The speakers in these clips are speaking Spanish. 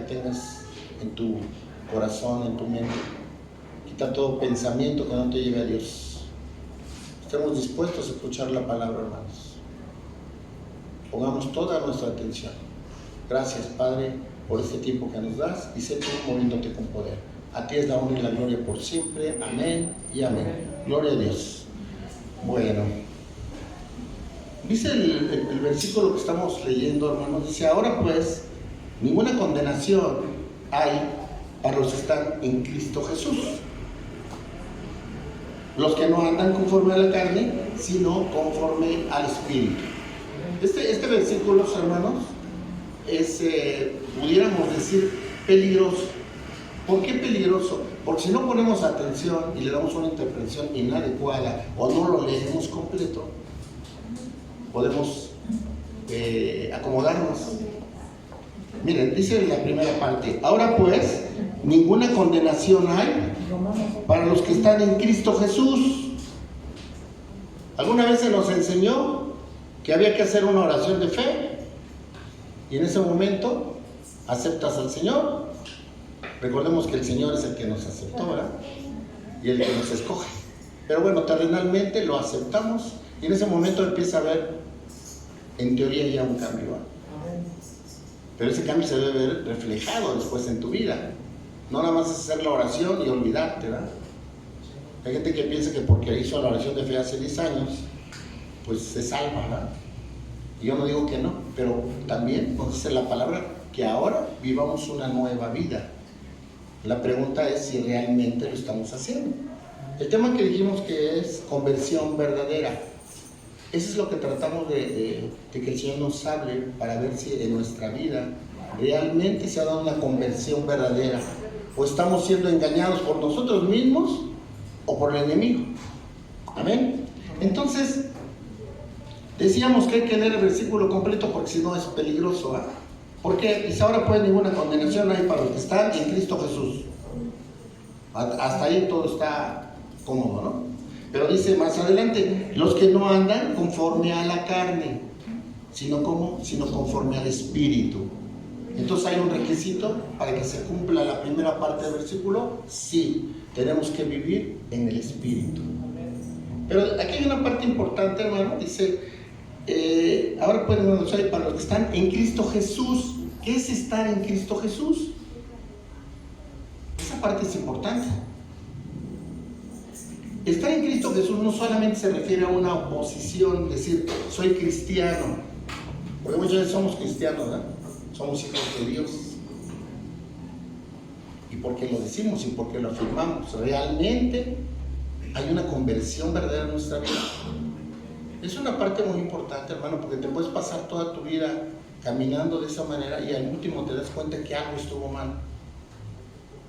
que tengas en tu corazón, en tu mente. Quita todo pensamiento que no te lleve a Dios. Estemos dispuestos a escuchar la palabra, hermanos. Pongamos toda nuestra atención. Gracias, Padre, por este tiempo que nos das, y sé tú moviéndote con poder. A ti es la honra y la gloria por siempre. Amén y amén. Gloria a Dios. Bueno, dice el versículo que estamos leyendo, hermanos, dice: ahora pues, ninguna condenación hay para los que están en Cristo Jesús, los que no andan conforme a la carne, sino conforme al Espíritu. Este versículo, hermanos, es, pudiéramos decir, peligroso. ¿Por qué peligroso? Porque si no ponemos atención y le damos una interpretación inadecuada o no lo leemos completo, podemos acomodarnos. Miren, dice en la primera parte: ahora pues, ninguna condenación hay para los que están en Cristo Jesús. ¿Alguna vez se nos enseñó que había que hacer una oración de fe? Y en ese momento aceptas al Señor. Recordemos que el Señor es el que nos aceptó, ¿verdad? Y el que nos escoge. Pero bueno, terrenalmente lo aceptamos y en ese momento empieza a haber, en teoría, ya un cambio, ¿verdad? Pero ese cambio se debe ver reflejado después en tu vida. No nada más es hacer la oración y olvidarte, ¿verdad? Hay gente que piensa que porque hizo la oración de fe hace 10 años, pues se salva, ¿verdad? Y yo no digo que no, pero también nos dice la palabra que ahora vivamos una nueva vida. La pregunta es si realmente lo estamos haciendo. El tema que dijimos que es conversión verdadera. Eso es lo que tratamos de que el Señor nos hable para ver si en nuestra vida realmente se ha dado una conversión verdadera, o estamos siendo engañados por nosotros mismos o por el enemigo. Amén. Entonces, decíamos que hay que leer el versículo completo porque si no es peligroso, ¿eh? Porque dice: ahora pues ninguna condenación hay para los que están en Cristo Jesús. Hasta ahí todo está cómodo, ¿no? Pero dice más adelante: los que no andan conforme a la carne, sino conforme al Espíritu. Entonces hay un requisito para que se cumpla la primera parte del versículo. Sí, tenemos que vivir en el Espíritu. Pero aquí hay una parte importante, hermano. Dice: ahora pues no hay para los que están en Cristo Jesús. ¿Qué es estar en Cristo Jesús? Esa parte es importante. Estar en Cristo Jesús no solamente se refiere a una oposición, decir soy cristiano, porque muchas veces somos cristianos, ¿verdad? Somos hijos de Dios, y porque lo decimos y porque lo afirmamos, realmente hay una conversión verdadera en nuestra vida. Es una parte muy importante, hermano, porque te puedes pasar toda tu vida caminando de esa manera y al último te das cuenta que algo estuvo mal,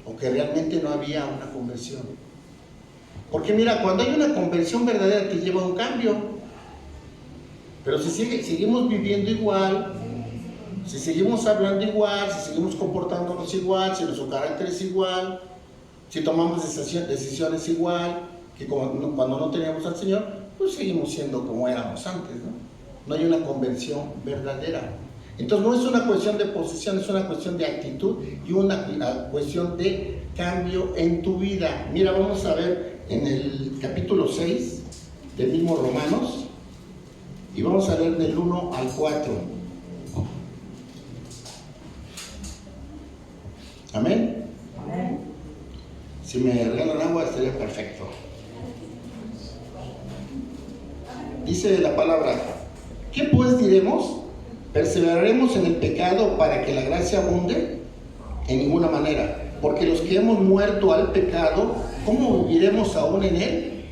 o que realmente no había una conversión. Porque mira, cuando hay una conversión verdadera te lleva a un cambio. Pero si seguimos viviendo igual, si seguimos hablando igual, si seguimos comportándonos igual, si nuestro carácter es igual, si tomamos decisiones igual que cuando no teníamos al Señor, pues seguimos siendo como éramos antes, ¿no? No hay una conversión verdadera. Entonces no es una cuestión de posesión, es una cuestión de actitud y una cuestión de cambio en tu vida. Mira, vamos a ver en el capítulo 6 del mismo Romanos, y vamos a leer del 1 al 4. Amén. Amén. Si me regalan agua estaría perfecto. Dice la palabra: ¿qué pues diremos? ¿Perseveraremos en el pecado para que la gracia abunde? En ninguna manera, porque los que hemos muerto al pecado, ¿cómo viviremos aún en él?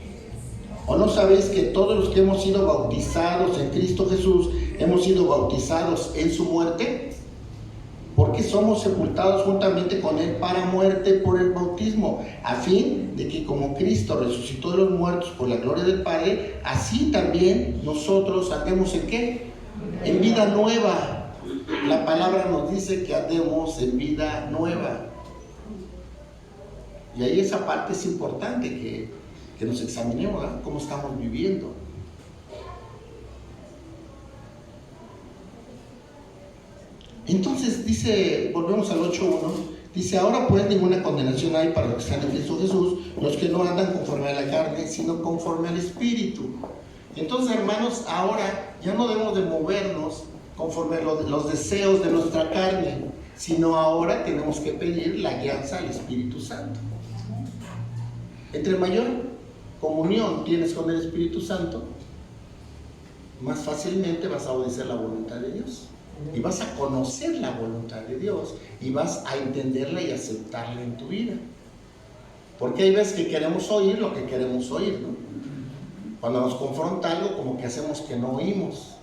¿O no sabéis que todos los que hemos sido bautizados en Cristo Jesús hemos sido bautizados en su muerte? Porque somos sepultados juntamente con él para muerte por el bautismo, a fin de que como Cristo resucitó de los muertos por la gloria del Padre, así también nosotros andemos ¿en qué? En vida nueva. La palabra nos dice que andemos en vida nueva. Y ahí esa parte es importante, que nos examinemos, ¿verdad? Cómo estamos viviendo. Entonces dice, volvemos al 8:1, dice, ahora pues ninguna condenación hay para los que están en Cristo Jesús, los que no andan conforme a la carne, sino conforme al Espíritu. Entonces, hermanos, ahora ya no debemos de movernos conforme a los deseos de nuestra carne, sino ahora tenemos que pedir la guianza al Espíritu Santo. Entre mayor comunión tienes con el Espíritu Santo, más fácilmente vas a obedecer la voluntad de Dios. Y vas a conocer la voluntad de Dios y vas a entenderla y aceptarla en tu vida. Porque hay veces que queremos oír lo que queremos oír, ¿no? Cuando nos confronta algo, como que hacemos que no oímos.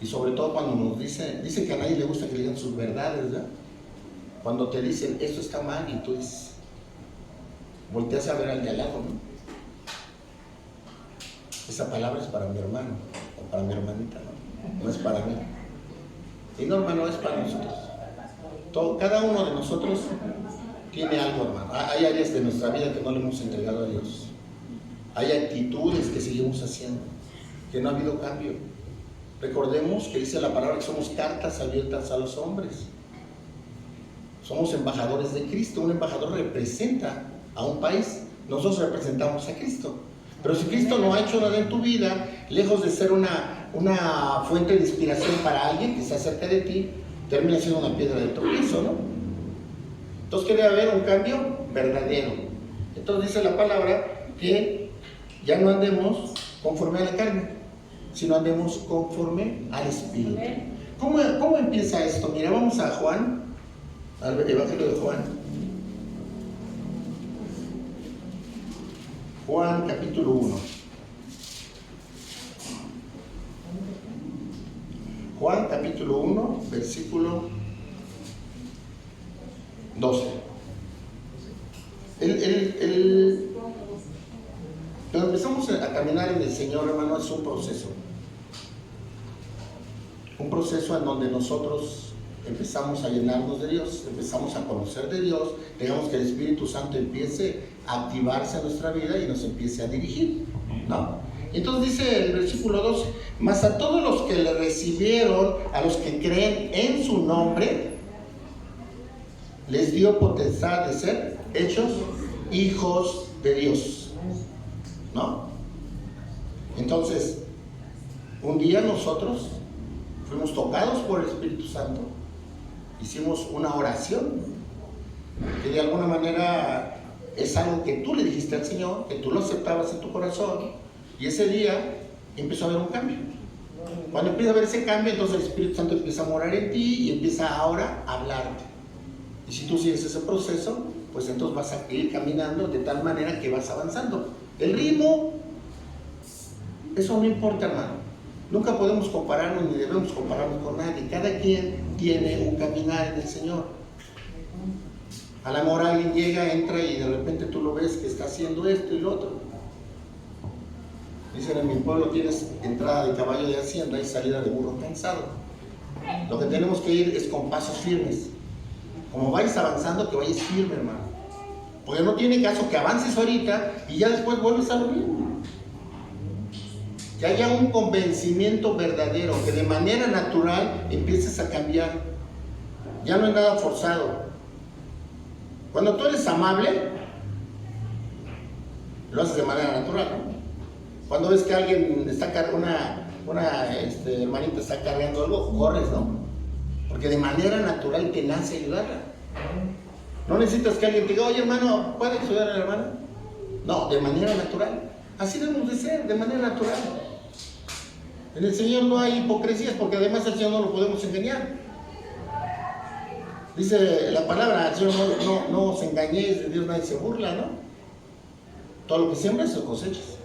Y sobre todo cuando nos dicen que a nadie le gusta que le digan sus verdades, ¿verdad? Cuando te dicen, esto está mal, y tú dices, volteas a ver al de al lado, ¿no? Esa palabra es para mi hermano, o para mi hermanita, ¿no? No es para mí. Y no, hermano, es para nosotros. Cada uno de nosotros tiene algo, hermano. Hay áreas de nuestra vida que no le hemos entregado a Dios. Hay actitudes que seguimos haciendo, que no ha habido cambio. Recordemos que dice la palabra que somos cartas abiertas a los hombres. Somos embajadores de Cristo. Un embajador representa a un país. Nosotros representamos a Cristo. Pero si Cristo no ha hecho nada en tu vida, lejos de ser una fuente de inspiración para alguien que está cerca de ti, termina siendo una piedra de tropiezo, ¿no? Entonces, ¿qué debe haber? Un cambio verdadero. Entonces dice la palabra que ya no andemos conforme a la carne, sino andemos conforme al Espíritu. ¿Cómo empieza esto? Mira, vamos a Juan, al Evangelio de Juan. Juan capítulo 1. Juan capítulo 1, versículo 12. Cuando empezamos a caminar en el Señor, hermano, es un proceso. Un proceso en donde nosotros empezamos a llenarnos de Dios, empezamos a conocer de Dios, dejamos que el Espíritu Santo empiece a activarse en nuestra vida y nos empiece a dirigir, ¿no? Entonces dice el versículo 12, mas a todos los que le recibieron, a los que creen en su nombre, les dio potestad de ser hechos hijos de Dios, ¿no? Entonces, un día nosotros fuimos tocados por el Espíritu Santo, hicimos una oración, que de alguna manera es algo que tú le dijiste al Señor, que tú lo aceptabas en tu corazón, y ese día empezó a haber un cambio. Cuando empieza a haber ese cambio, entonces el Espíritu Santo empieza a morar en ti y empieza ahora a hablarte. Y si tú sigues ese proceso, pues entonces vas a ir caminando de tal manera que vas avanzando. El ritmo, eso no importa, hermano. Nunca podemos compararnos ni debemos compararnos con nadie. Cada quien tiene un caminar en el Señor. A la mejor alguien llega, entra y de repente tú lo ves que está haciendo esto y lo otro. Dicen, en mi pueblo tienes entrada de caballo de hacienda y salida de burro cansado. Lo que tenemos que ir es con pasos firmes. Como vayas avanzando, que vayas firme, hermano. Porque no tiene caso que avances ahorita y ya después vuelves a lo mismo. Que haya un convencimiento verdadero, que de manera natural empieces a cambiar. Ya no es nada forzado. Cuando tú eres amable, lo haces de manera natural, ¿no? Cuando ves que alguien está una hermanita está cargando algo, corres, ¿no? Porque de manera natural te nace ayudarla. No necesitas que alguien te diga, oye, hermano, ¿puedes ayudar a la hermana? No, de manera natural. Así debemos de ser, de manera natural. En el Señor no hay hipocresías, porque además al Señor no lo podemos engañar. Dice la palabra, al Señor no os engañéis, de Dios nadie se burla, ¿no? Todo lo que siembras se cosechas.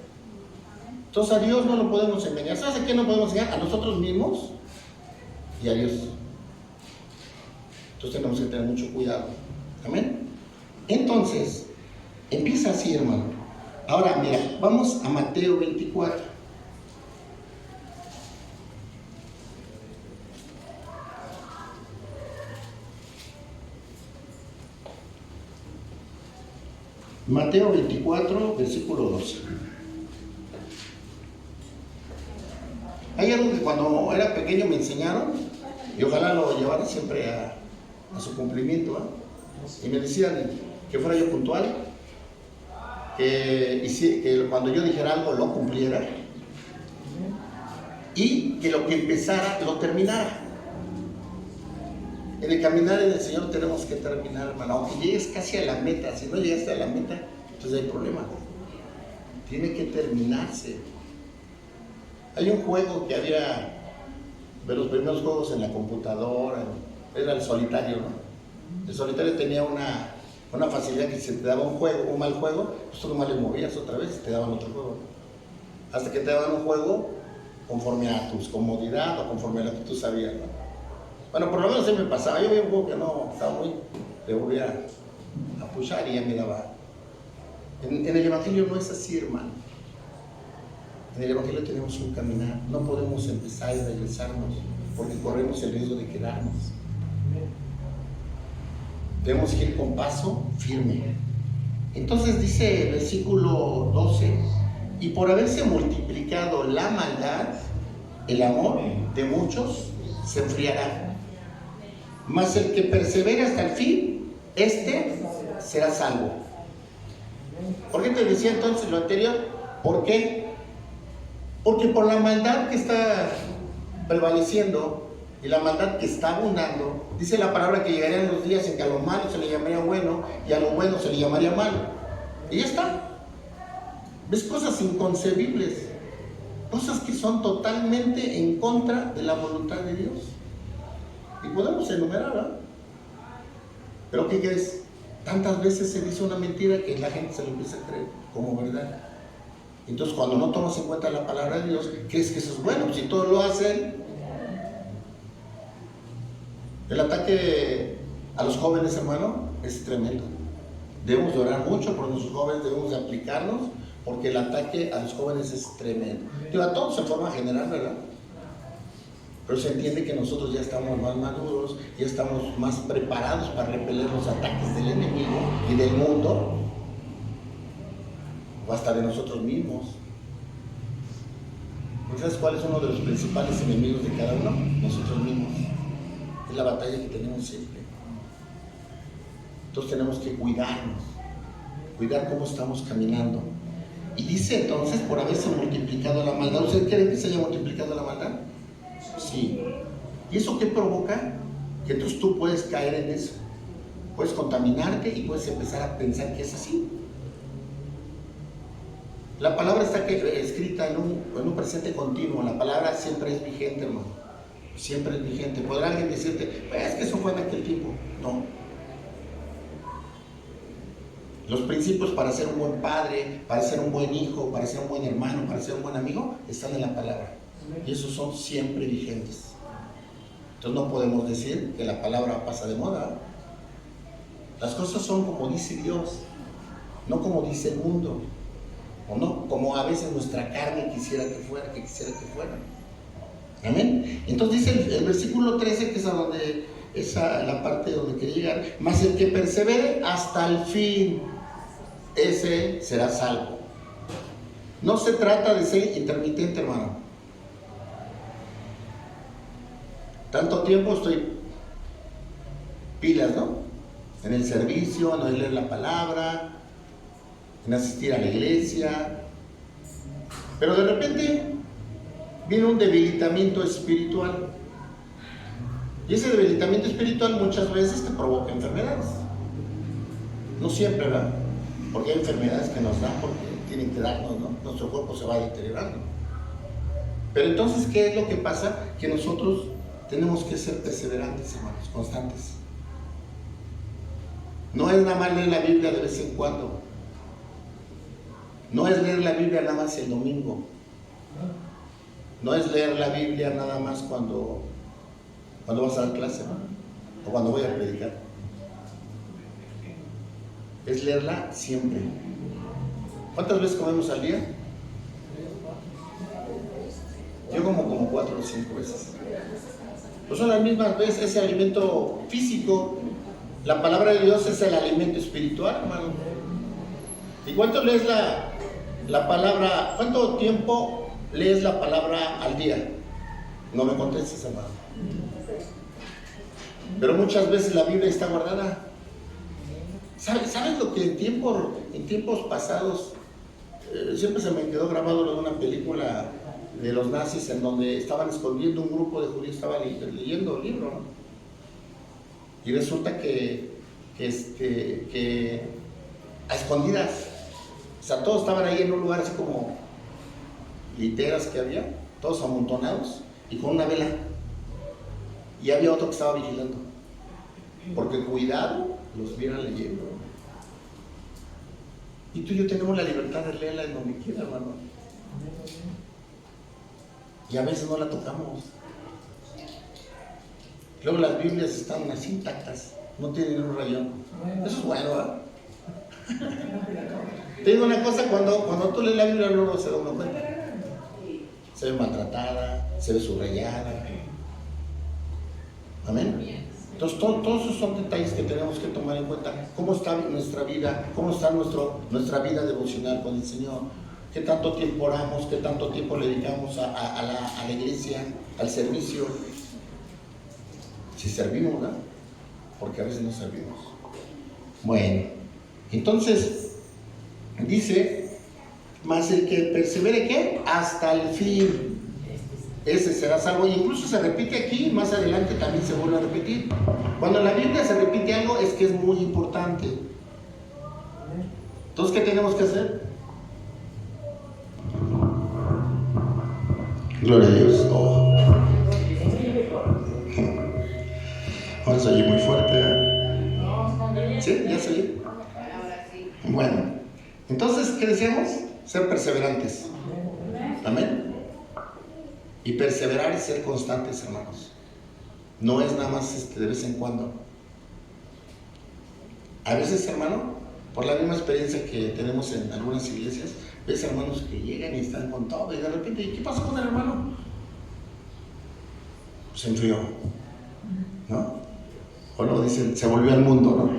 Entonces a Dios no lo podemos engañar. ¿Sabes a qué no podemos engañar? A nosotros mismos y a Dios. Entonces tenemos que tener mucho cuidado. Amén. Entonces, empieza así, hermano. Ahora, mira, vamos a Mateo 24. Mateo 24, versículo 12. Hay algo que cuando era pequeño me enseñaron Y ojalá lo llevara siempre a su cumplimiento, ¿eh? Y me decían que fuera yo puntual, que cuando yo dijera algo lo cumpliera, y que lo que empezara lo terminara. En el caminar en el Señor tenemos que terminar, hermano. Aunque llegues casi a la meta, si no llegaste a la meta, entonces hay problema. Tiene que terminarse. Hay un juego que había de los primeros juegos en la computadora, era el solitario, ¿no? El solitario tenía una facilidad que si te daba un mal juego, pues tú nomás le movías otra vez y te daban otro juego, ¿no? Hasta que te daban un juego conforme a tu comodidad o conforme a lo que tú sabías, ¿no? Bueno, por lo menos se me pasaba. Yo veía un juego que no estaba muy, le volvía a pushar y ya me daba. En el Evangelio no es así, hermano. En el Evangelio tenemos un caminar. No podemos empezar y regresarnos porque corremos el riesgo de quedarnos. Tenemos que ir con paso firme. Entonces dice el versículo 12: y por haberse multiplicado la maldad, el amor de muchos se enfriará. Mas el que persevere hasta el fin, este será salvo. ¿Por qué te decía entonces lo anterior? ¿Por qué? Porque por la maldad que está prevaleciendo y la maldad que está abundando, dice la palabra que llegarían los días en que a lo malo se le llamaría bueno y a lo bueno se le llamaría malo. Y ya está. ¿Ves? Cosas inconcebibles, cosas que son totalmente en contra de la voluntad de Dios. Y podemos enumerar, ¿verdad? Pero ¿qué crees? Tantas veces se dice una mentira que la gente se lo empieza a creer como verdad. Entonces, cuando no tomas en cuenta la palabra de Dios, crees que eso es bueno. Si todos lo hacen, el ataque a los jóvenes, hermano, es tremendo. Debemos de orar mucho por nuestros jóvenes, debemos de aplicarnos, porque el ataque a los jóvenes es tremendo. Digo, a todos en forma general, ¿verdad? Pero se entiende que nosotros ya estamos más maduros, ya estamos más preparados para repeler los ataques del enemigo y del mundo, o hasta de nosotros mismos. ¿Sabes cuál es uno de los principales enemigos de cada uno? Nosotros mismos. Es la batalla que tenemos siempre. Entonces tenemos que cuidarnos, cuidar cómo estamos caminando. Y dice entonces, por haberse multiplicado la maldad. ¿Ustedes creen que se haya multiplicado la maldad? Sí. ¿Y eso qué provoca? Que entonces tú puedes caer en eso. Puedes contaminarte y puedes empezar a pensar que es así. La palabra está escrita en un presente continuo. La palabra siempre es vigente, hermano. Siempre es vigente. Podrá alguien decirte, pues es que eso fue en aquel tiempo. No. Los principios para ser un buen padre, para ser un buen hijo, para ser un buen hermano, para ser un buen amigo, están en la palabra. Y esos son siempre vigentes. Entonces no podemos decir que la palabra pasa de moda. Las cosas son como dice Dios, no como dice el mundo, o no como a veces nuestra carne quisiera que fuera, Amén. Entonces dice el versículo 13, que es a donde la parte donde quiere llegar: mas el que persevere hasta el fin, ese será salvo. No se trata de ser intermitente, hermano. Tanto tiempo estoy pilas, ¿no? En el servicio, en leer la palabra, en asistir a la iglesia. Pero de repente viene un debilitamiento espiritual. Y ese debilitamiento espiritual muchas veces te provoca enfermedades. No siempre, ¿verdad? Porque hay enfermedades que nos dan porque tienen que darnos, ¿no? Nuestro cuerpo se va deteriorando. Pero entonces, ¿qué es lo que pasa? Que nosotros tenemos que ser perseverantes, hermanos, constantes. No es nada más leer la Biblia de vez en cuando. No es leer la Biblia nada más el domingo. No es leer la Biblia nada más cuando vas a dar clase, ¿no? O cuando voy a predicar. Es leerla siempre. ¿Cuántas veces comemos al día? Yo como 4 o 5 veces. Pues son las mismas veces. Ese alimento físico. La palabra de Dios es el alimento espiritual, hermano. ¿Y cuánto lees la palabra? ¿Cuánto tiempo lees la palabra al día? No me contestes, hermano. Pero muchas veces la Biblia está guardada. ¿Sabes lo que en tiempos pasados siempre se me quedó grabado de una película de los nazis en donde estaban escondiendo, un grupo de judíos estaba leyendo el libro, ¿no? Y resulta que a escondidas, o sea, todos estaban ahí en un lugar así como literas que había, todos amontonados y con una vela, y había otro que estaba vigilando, porque cuidado los vieran leyendo. Y tú y yo tenemos la libertad de leerla en donde quiera, hermano, y a veces no la tocamos. Luego las Biblias están así intactas, no tienen un rayón. Eso es bueno, ¿verdad? Te digo una cosa, cuando tú lees la Biblia luego se da uno cuenta. Se ve maltratada, se ve subrayada. Amén. Entonces todos esos son detalles que tenemos que tomar en cuenta. ¿Cómo está nuestra vida? ¿Cómo está nuestra vida devocional con el Señor? ¿Qué tanto tiempo oramos? ¿Qué tanto tiempo le dedicamos a la iglesia, al servicio? Si servimos, ¿verdad? Porque a veces no servimos. Bueno, entonces dice, mas el que persevere, ¿qué? Hasta el fin, ese será salvo. Y incluso se repite aquí, más adelante también se vuelve a repetir. Cuando en la Biblia se repite algo es que es muy importante. Entonces, ¿qué tenemos que hacer? Gloria a Dios. Oh. Vamos a ir muy fuerte. ¿Sí? ¿Ya salí? Bueno, entonces, ¿qué decíamos? Ser perseverantes. Amén. Y perseverar es ser constantes, hermanos. No es nada más de vez en cuando. A veces, hermano, por la misma experiencia que tenemos en algunas iglesias, ves hermanos que llegan y están con todo y de repente, ¿y qué pasó con el hermano? Se enfrió, ¿no? O luego dicen, se volvió al mundo, ¿no?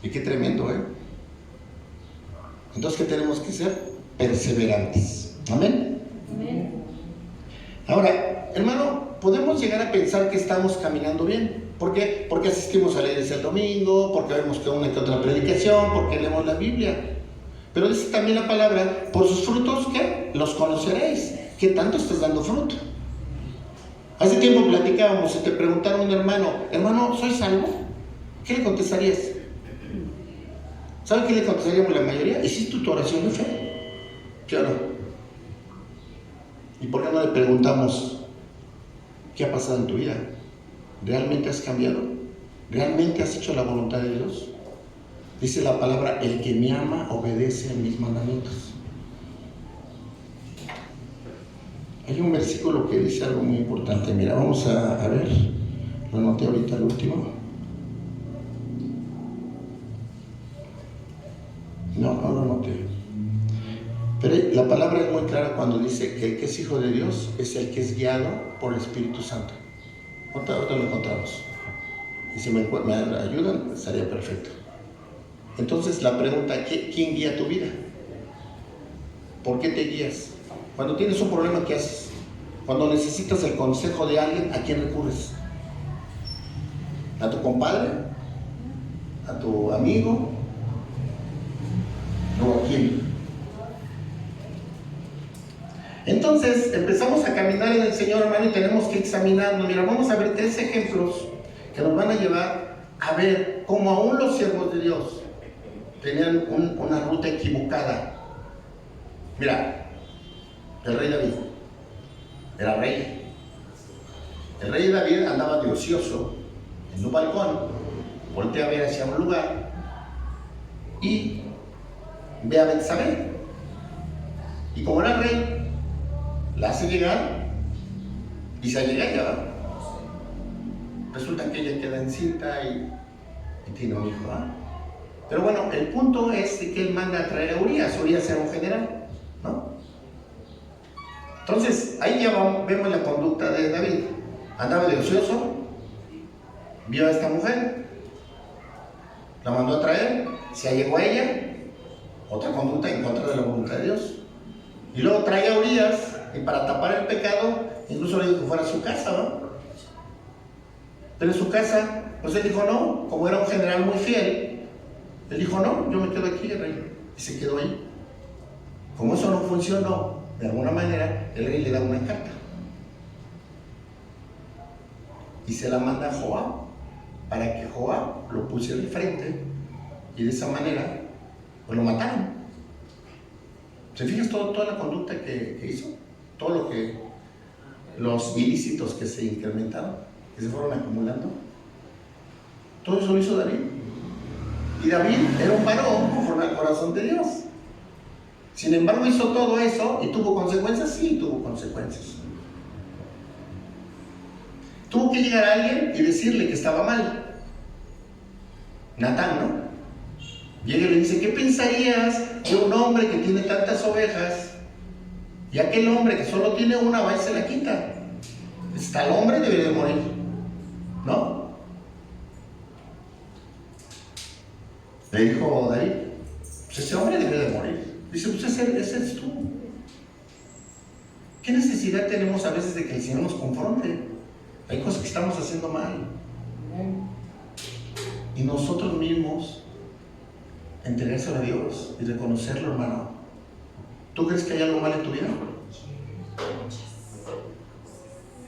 Y qué tremendo, ¿eh? Entonces, ¿qué tenemos que ser? Perseverantes. ¿Amén? Amén. Ahora, hermano, podemos llegar a pensar que estamos caminando bien. ¿Por qué? Porque asistimos a la iglesia el domingo, porque vemos que una que otra predicación, porque leemos la Biblia. Pero dice también la palabra, por sus frutos, ¿qué? Los conoceréis. ¿Qué tanto estás dando fruto? Hace tiempo platicábamos y te preguntaron a un hermano, ¿soy salvo? ¿Qué le contestarías? ¿Sabe qué le contestaríamos la mayoría? ¿Hiciste tu oración de fe? ¿Sí o no? ¿Y por qué no le preguntamos qué ha pasado en tu vida? ¿Realmente has cambiado? ¿Realmente has hecho la voluntad de Dios? Dice la palabra, el que me ama obedece a mis mandamientos. Hay un versículo que dice algo muy importante. Mira, vamos a ver. Lo anoté ahorita al último. No lo anoté. Pero la palabra es muy clara cuando dice que el que es hijo de Dios es el que es guiado por el Espíritu Santo. Ahorita lo encontramos. Y si me ayudan, estaría perfecto. Entonces la pregunta, ¿quién guía tu vida? ¿Por qué te guías? Cuando tienes un problema, ¿qué haces? Cuando necesitas el consejo de alguien, ¿a quién recurres? ¿A tu compadre? ¿A tu amigo? ¿O a quién? Entonces empezamos a caminar en el Señor, hermano, y tenemos que examinarnos. Mira, vamos a ver 3 ejemplos que nos van a llevar a ver cómo aún los siervos de Dios tenían una ruta equivocada. Mira, el rey David era rey. El rey David andaba de ocioso en un balcón, voltea a ver hacia un lugar y ve a Betsabé. Y como era rey, la hace llegar y se llega ella. Resulta que ella queda encinta y tiene un hijo, ¿eh? Pero bueno, el punto es que él manda a traer a Urias. Urias era un general, ¿no? Entonces, ahí ya vemos la conducta de David. Andaba de ocioso, vio a esta mujer, la mandó a traer, se allegó a ella, otra conducta en contra de la voluntad de Dios. Y luego trae a Urias, y para tapar el pecado, incluso le dijo que fuera a su casa, ¿no? Pero en su casa, pues él dijo no, como era un general muy fiel, él dijo no, yo me quedo aquí, rey, y se quedó ahí. Como eso no funcionó, de alguna manera, el rey le da una carta y se la manda a Joab, para que Joab lo pusiera de frente y de esa manera pues lo mataron. ¿Se fijas toda la conducta que hizo? Todo lo que, los ilícitos que se incrementaron, que se fueron acumulando, todo eso lo hizo David. Y David era un varón conforme al corazón de Dios. Sin embargo, hizo todo eso y tuvo consecuencias. Sí, tuvo consecuencias. Tuvo que llegar a alguien y decirle que estaba mal. Natán, ¿no? Llega y le dice: ¿qué pensarías de un hombre que tiene tantas ovejas y aquel hombre que solo tiene una va y se la quita? Tal hombre debería de morir, ¿no? Le dijo David: pues ese hombre debería de morir. Dice: pues ese eres tú. ¿Qué necesidad tenemos a veces de que el Señor nos confronte? Hay cosas que estamos haciendo mal. Y nosotros mismos entregárselo a Dios y reconocerlo, hermano. ¿Tú crees que hay algo mal en tu vida?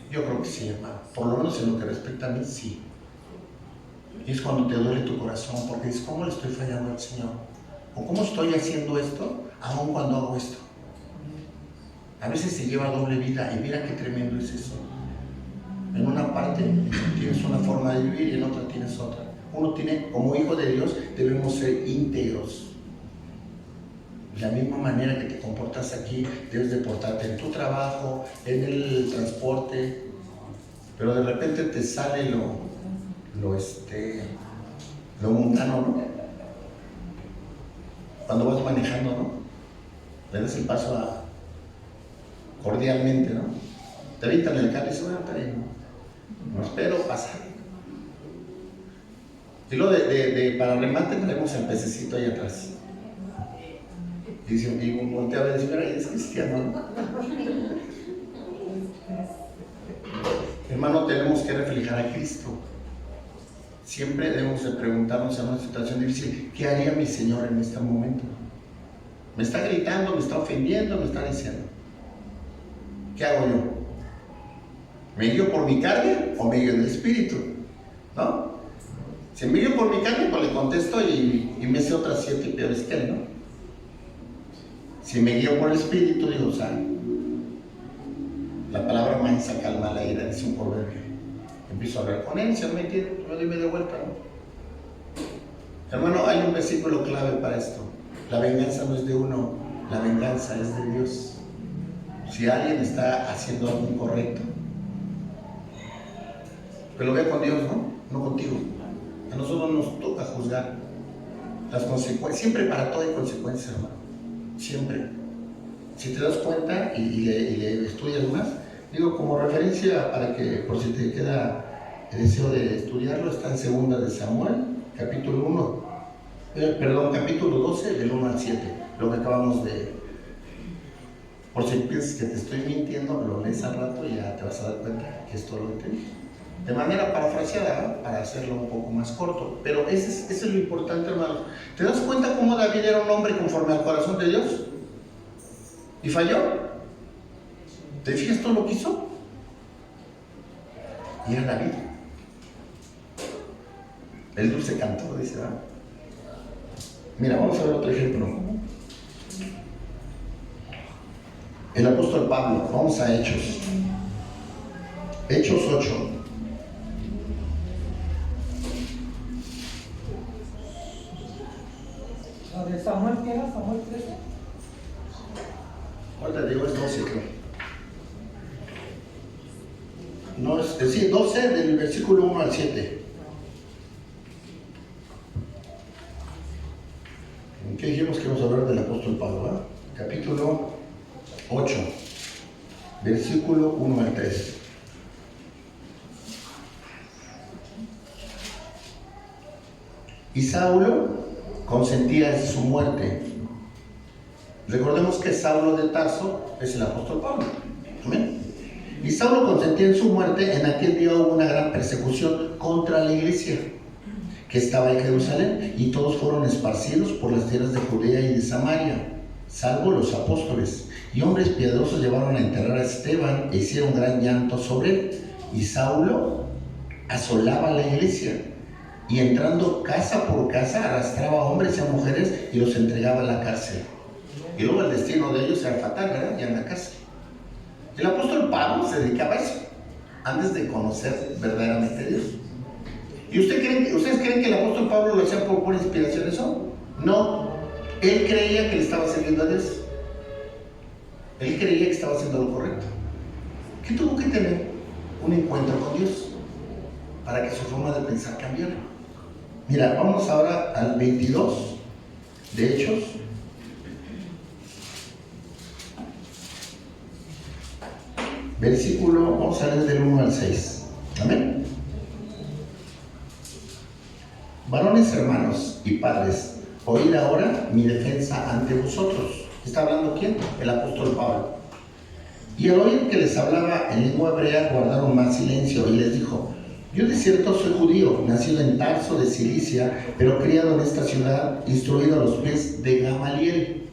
Yo creo que sí, hermano. Por lo menos en lo que respecta a mí, sí. Y es cuando te duele tu corazón, porque dices: ¿cómo le estoy fallando al Señor? ¿O cómo estoy haciendo esto aun cuando hago esto? A veces se lleva doble vida, y mira qué tremendo es eso. En una parte tienes una forma de vivir y en otra tienes otra. Uno tiene, como hijo de Dios, debemos ser íntegros. De la misma manera que te comportas aquí, debes de portarte en tu trabajo, en el transporte. Pero de repente te sale lo mundano, ¿no? Cuando vas manejando, ¿no? Le das el paso cordialmente, ¿no? Te avientan el carro y dices: bueno, no espero pasar. Y luego para remate tenemos el pececito ahí atrás. Y dice, y voltea a ver y dice: mira, es cristiano, ¿no? Hermano, tenemos que reflejar a Cristo. Siempre debemos de preguntarnos en una situación difícil: ¿qué haría mi Señor en este momento? Me está gritando, me está ofendiendo, me está diciendo. ¿Qué hago yo? ¿Me guío por mi carne o me guío en el Espíritu? ¿No? Si me guío por mi carne, pues le contesto y me sé otras 7 peores que él, ¿no? Si me guío por el Espíritu, digo: la palabra mansa calma la ira, dice un proverbio. Empiezo a hablar con él, se me entiende, me doy media vuelta, ¿no? Hermano, hay un versículo clave para esto. La venganza no es de uno, la venganza es de Dios. Si alguien está haciendo algo incorrecto, pero lo vea con Dios, ¿no? No contigo. A nosotros nos toca juzgar las consecuencias. Siempre para todo hay consecuencias, hermano. Siempre. Si te das cuenta y le estudias más, digo, como referencia para que, por si te queda el deseo de estudiarlo, está en 2 de Samuel, capítulo 12, del 1 al 7. Lo que acabamos de... Por si piensas que te estoy mintiendo, lo lees al rato y ya te vas a dar cuenta que esto lo entendí. De manera parafraseada, para hacerlo un poco más corto. Pero eso es lo importante, hermano. ¿Te das cuenta cómo David era un hombre conforme al corazón de Dios? ¿Y falló? ¿Te fijas todo lo que hizo? Y era David. El dulce cantor, dice, ¿verdad? Mira, vamos a ver otro ejemplo. El apóstol Pablo. Vamos a Hechos. Hechos 8. ¿De Samuel qué era? ¿Samuel 13? Ahorita digo, es 12, creo. No, es decir, 12 del versículo 1 al 7. ¿Qué dijimos que vamos a hablar del apóstol Pablo? ¿verdad? Capítulo 8, versículo 1 al 3. Y Saulo consentía en su muerte. Recordemos que Saulo de Tarso es el apóstol Pablo. y Saulo consentía en su muerte. En aquel día hubo una gran persecución contra la iglesia que estaba en Jerusalén, y todos fueron esparcidos por las tierras de Judea y de Samaria, salvo los apóstoles. Y hombres piadosos llevaron a enterrar a Esteban e hicieron gran llanto sobre él. Y Saulo asolaba la iglesia, y entrando casa por casa arrastraba a hombres y a mujeres y los entregaba a la cárcel. Y luego el destino de ellos era fatal, ¿verdad? Ya en la cárcel. El apóstol Pablo se dedicaba a eso antes de conocer verdaderamente a Dios. ¿Y ustedes creen que el apóstol Pablo lo hacía por pura inspiración eso? No, él creía que le estaba sirviendo a Dios. Él creía que estaba haciendo lo correcto. ¿Qué tuvo que tener? Un encuentro con Dios para que su forma de pensar cambiara. Mira, vamos ahora al 22 de Hechos. Versículo, vamos a leer del 1 al 6. Amén. Varones hermanos y padres, oíd ahora mi defensa ante vosotros. ¿Está hablando quién? El apóstol Pablo. Y al oír que les hablaba en lengua hebrea, guardaron más silencio, y les dijo: yo de cierto soy judío, nacido en Tarso de Cilicia, pero criado en esta ciudad, instruido a los pies de Gamaliel,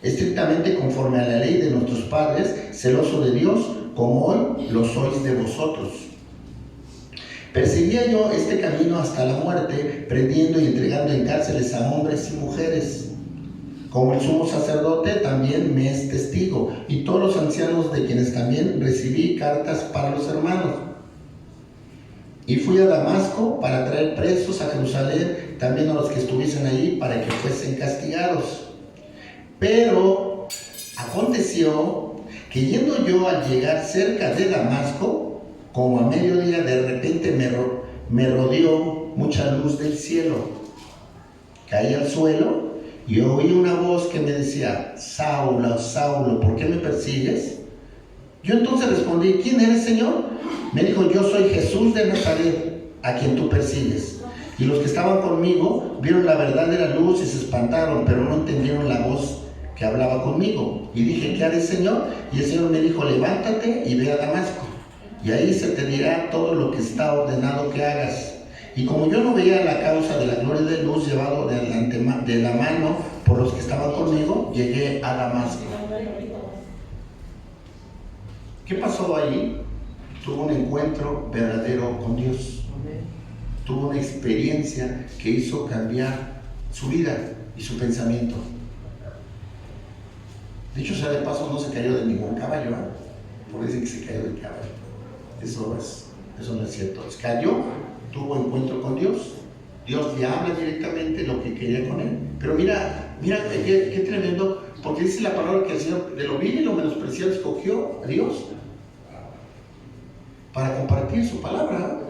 estrictamente conforme a la ley de nuestros padres, celoso de Dios, como hoy lo sois de vosotros. Perseguía yo este camino hasta la muerte, prendiendo y entregando en cárceles a hombres y mujeres. Como el sumo sacerdote también me es testigo, y todos los ancianos, de quienes también recibí cartas para los hermanos. Y fui a Damasco para traer presos a Jerusalén, también a los que estuviesen allí, para que fuesen castigados. Pero aconteció que yendo yo al llegar cerca de Damasco, como a mediodía, de repente me rodeó mucha luz del cielo. Caí al suelo y oí una voz que me decía: Saulo, Saulo, ¿por qué me persigues? Yo entonces respondí: ¿quién eres, Señor? Me dijo: yo soy Jesús de Nazaret, a quien tú persigues. Y los que estaban conmigo vieron la verdadera luz y se espantaron, pero no entendieron la voz que hablaba conmigo. Y dije: ¿qué haré, Señor? Y el Señor me dijo: levántate y ve a Damasco, y ahí se te dirá todo lo que está ordenado que hagas. Y como yo no veía la causa de la gloria de luz llevado de la mano por los que estaban conmigo, llegué a Damasco. ¿Qué pasó allí? Tuvo un encuentro verdadero con Dios. Tuvo una experiencia que hizo cambiar su vida y su pensamiento. Dicho sea de paso, no se cayó de ningún caballo, ¿eh? Porque dicen que se cayó del caballo. Eso no es cierto. Se cayó, tuvo encuentro con Dios. Dios le habla directamente lo que quería con él. Pero mira qué tremendo, porque dice la palabra que el Señor de lo vil y lo menospreciado escogió a Dios para compartir su palabra.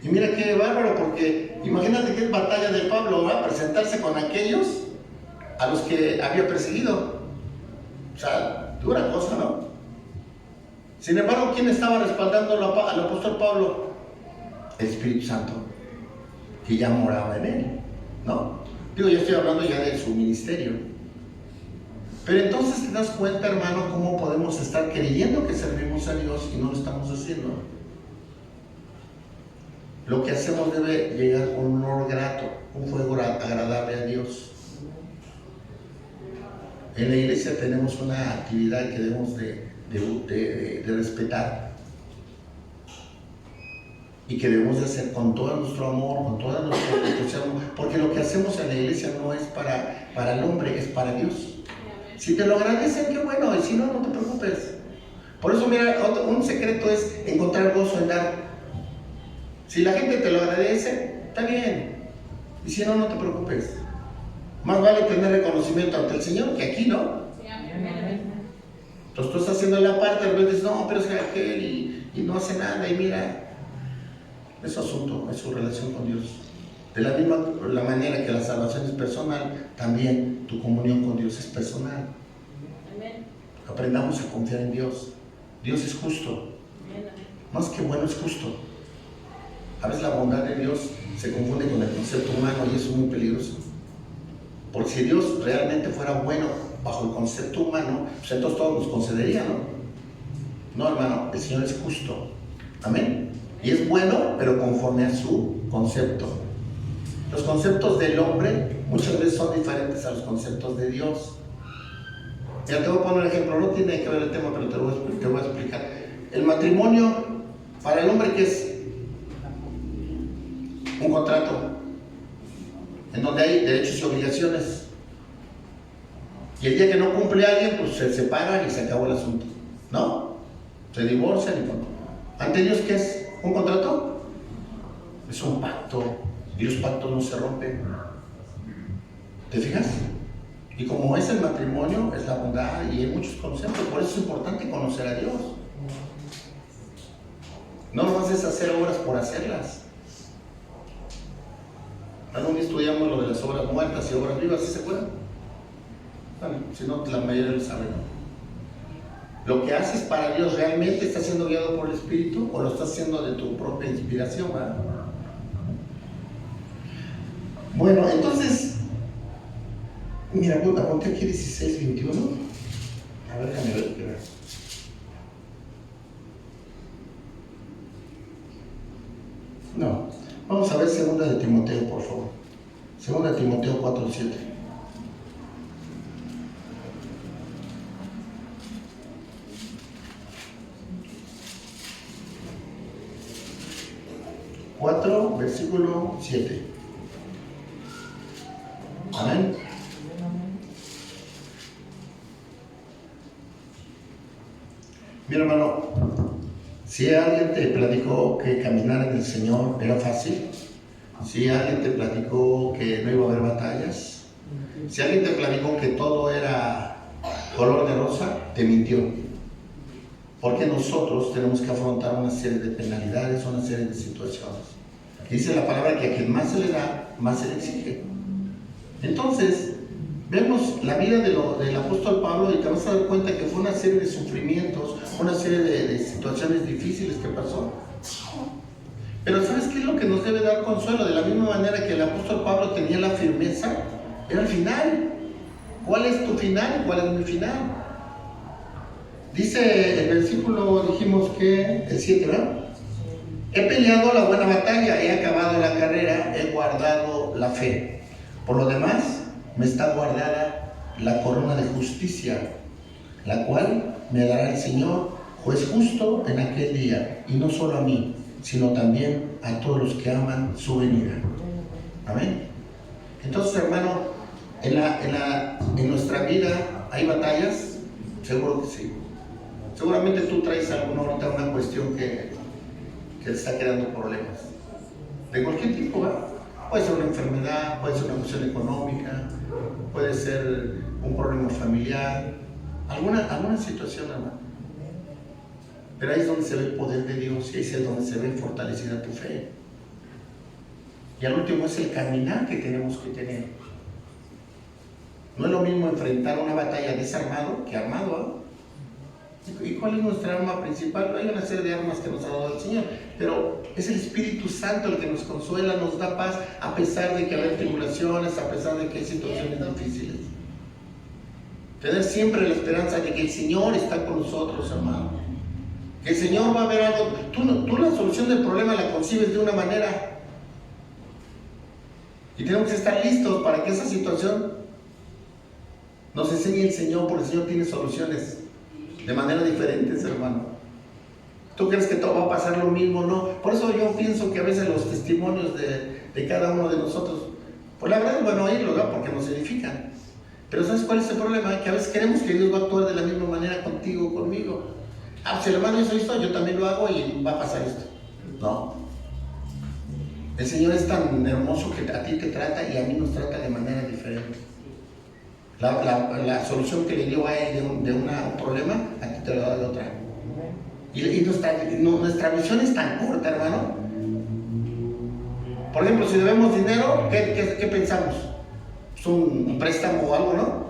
Y mira qué bárbaro, porque imagínate qué batalla de Pablo va a presentarse con aquellos a los que había perseguido. O sea, dura cosa, ¿no? Sin embargo, ¿quién estaba respaldando al apóstol Pablo? El Espíritu Santo, que ya moraba en él, ¿no? Digo, yo estoy hablando ya de su ministerio. Pero entonces te das cuenta, hermano, cómo podemos estar creyendo que servimos a Dios y no lo estamos haciendo. Lo que hacemos debe llegar con un olor grato, un fuego agradable a Dios. En la iglesia tenemos una actividad que debemos de respetar y que debemos de hacer con todo nuestro amor, con toda nuestra entusiasmo, porque lo que hacemos en la iglesia no es para el hombre, es para Dios. Si te lo agradecen, qué bueno, y si no, no te preocupes. Por eso, mira, un secreto es encontrar gozo en dar. Si la gente te lo agradece, está bien, y si no, no te preocupes. Más vale tener reconocimiento ante el Señor que aquí, ¿no? Entonces tú estás haciendo la parte, a veces dices: no, pero es que aquel y no hace nada, y mira, es su asunto, es su relación con Dios. De la manera que la salvación es personal, también tu comunión con Dios es personal. Aprendamos a confiar en Dios. Dios es justo. Más que bueno, es justo. A veces la bondad de Dios se confunde con el concepto humano y eso es muy peligroso. Porque si Dios realmente fuera bueno bajo el concepto humano, pues entonces todo nos concedería, ¿no? No, hermano, el Señor es justo. Amén. Y es bueno, pero conforme a su concepto. Los conceptos del hombre muchas veces son diferentes a los conceptos de Dios. Ya te voy a poner un ejemplo, no tiene que ver el tema, pero te voy a explicar. El matrimonio, para el hombre, ¿qué es? Un contrato en donde hay derechos y obligaciones. Y el día que no cumple alguien, pues se separan y se acabó el asunto. ¿No? Se divorcian y todo. ¿Ante Dios qué es? ¿Un contrato? Es un pacto. Y los pactos no se rompen. ¿Te fijas? Y como es el matrimonio, es la bondad y hay muchos conceptos. Por eso es importante conocer a Dios. No nomás es hacer obras por hacerlas. Algún día estudiamos lo de las obras muertas y obras vivas, ¿sí se acuerdan? Bueno, si no, la mayoría lo sabe, ¿no? Lo que haces para Dios, ¿realmente estás siendo guiado por el Espíritu o lo estás haciendo de tu propia inspiración, ¿verdad? Bueno, entonces, mira, apunté aquí 16:21. A ver, déjame ver qué ver. No, vamos a ver 2 de Timoteo, por favor. 2 de Timoteo 4:7. Versículo 7. Amén. Mira, hermano, si alguien te platicó que caminar en el Señor era fácil, si alguien te platicó que no iba a haber batallas, si alguien te platicó que todo era color de rosa, te mintió. Porque nosotros tenemos que afrontar una serie de penalidades, una serie de situaciones. Dice la palabra que a quien más se le da, más se le exige. Entonces, vemos la vida del apóstol Pablo y te vas a dar cuenta que fue una serie de sufrimientos, una serie de situaciones difíciles que pasó. Pero ¿sabes qué es lo que nos debe dar consuelo? De la misma manera que el apóstol Pablo tenía la firmeza, era el final. ¿Cuál es tu final? ¿Cuál es mi final? Dice el versículo, dijimos que el 7, ¿verdad? He peleado la buena batalla, he acabado la carrera, he guardado la fe. Por lo demás, me está guardada la corona de justicia, la cual me dará el Señor, juez justo en aquel día, y no solo a mí, sino también a todos los que aman su venida. Amén. Entonces, hermano, en nuestra vida hay batallas, seguro que sí. Seguramente tú traes ahorita una cuestión que te está creando problemas. De cualquier tipo, ¿verdad? Puede ser una enfermedad, puede ser una cuestión económica, puede ser un problema familiar, alguna situación, hermano. Pero ahí es donde se ve el poder de Dios y ahí es donde se ve fortalecida tu fe. Y al último es el caminar que tenemos que tener. No es lo mismo enfrentar una batalla desarmado que armado, ¿eh? ¿Y cuál es nuestra arma principal? Hay una serie de armas que nos ha dado el Señor, pero es el Espíritu Santo el que nos consuela, nos da paz, a pesar de que hay tribulaciones, a pesar de que hay situaciones difíciles. Tener siempre la esperanza de que el Señor está con nosotros, hermano. Que el Señor va a ver algo. Tú la solución del problema la concibes de una manera. Y tenemos que estar listos para que esa situación nos enseñe el Señor, porque el Señor tiene soluciones de manera diferente, hermano. ¿Tú crees que todo va a pasar lo mismo? No. Por eso yo pienso que a veces los testimonios de cada uno de nosotros, pues la verdad es bueno oírlos, ¿no? Porque nos edifican. Pero ¿sabes cuál es el problema? Que a veces queremos que Dios va a actuar de la misma manera contigo, conmigo. Si el hermano hizo esto, yo también lo hago y va a pasar esto. No. El Señor es tan hermoso que a ti te trata y a mí nos trata de manera diferente. La solución que le dio a él de un problema, a ti te lo da de otra. Y nuestra visión es tan corta, hermano. Por ejemplo, si debemos dinero, ¿qué pensamos? Es un préstamo o algo, ¿no?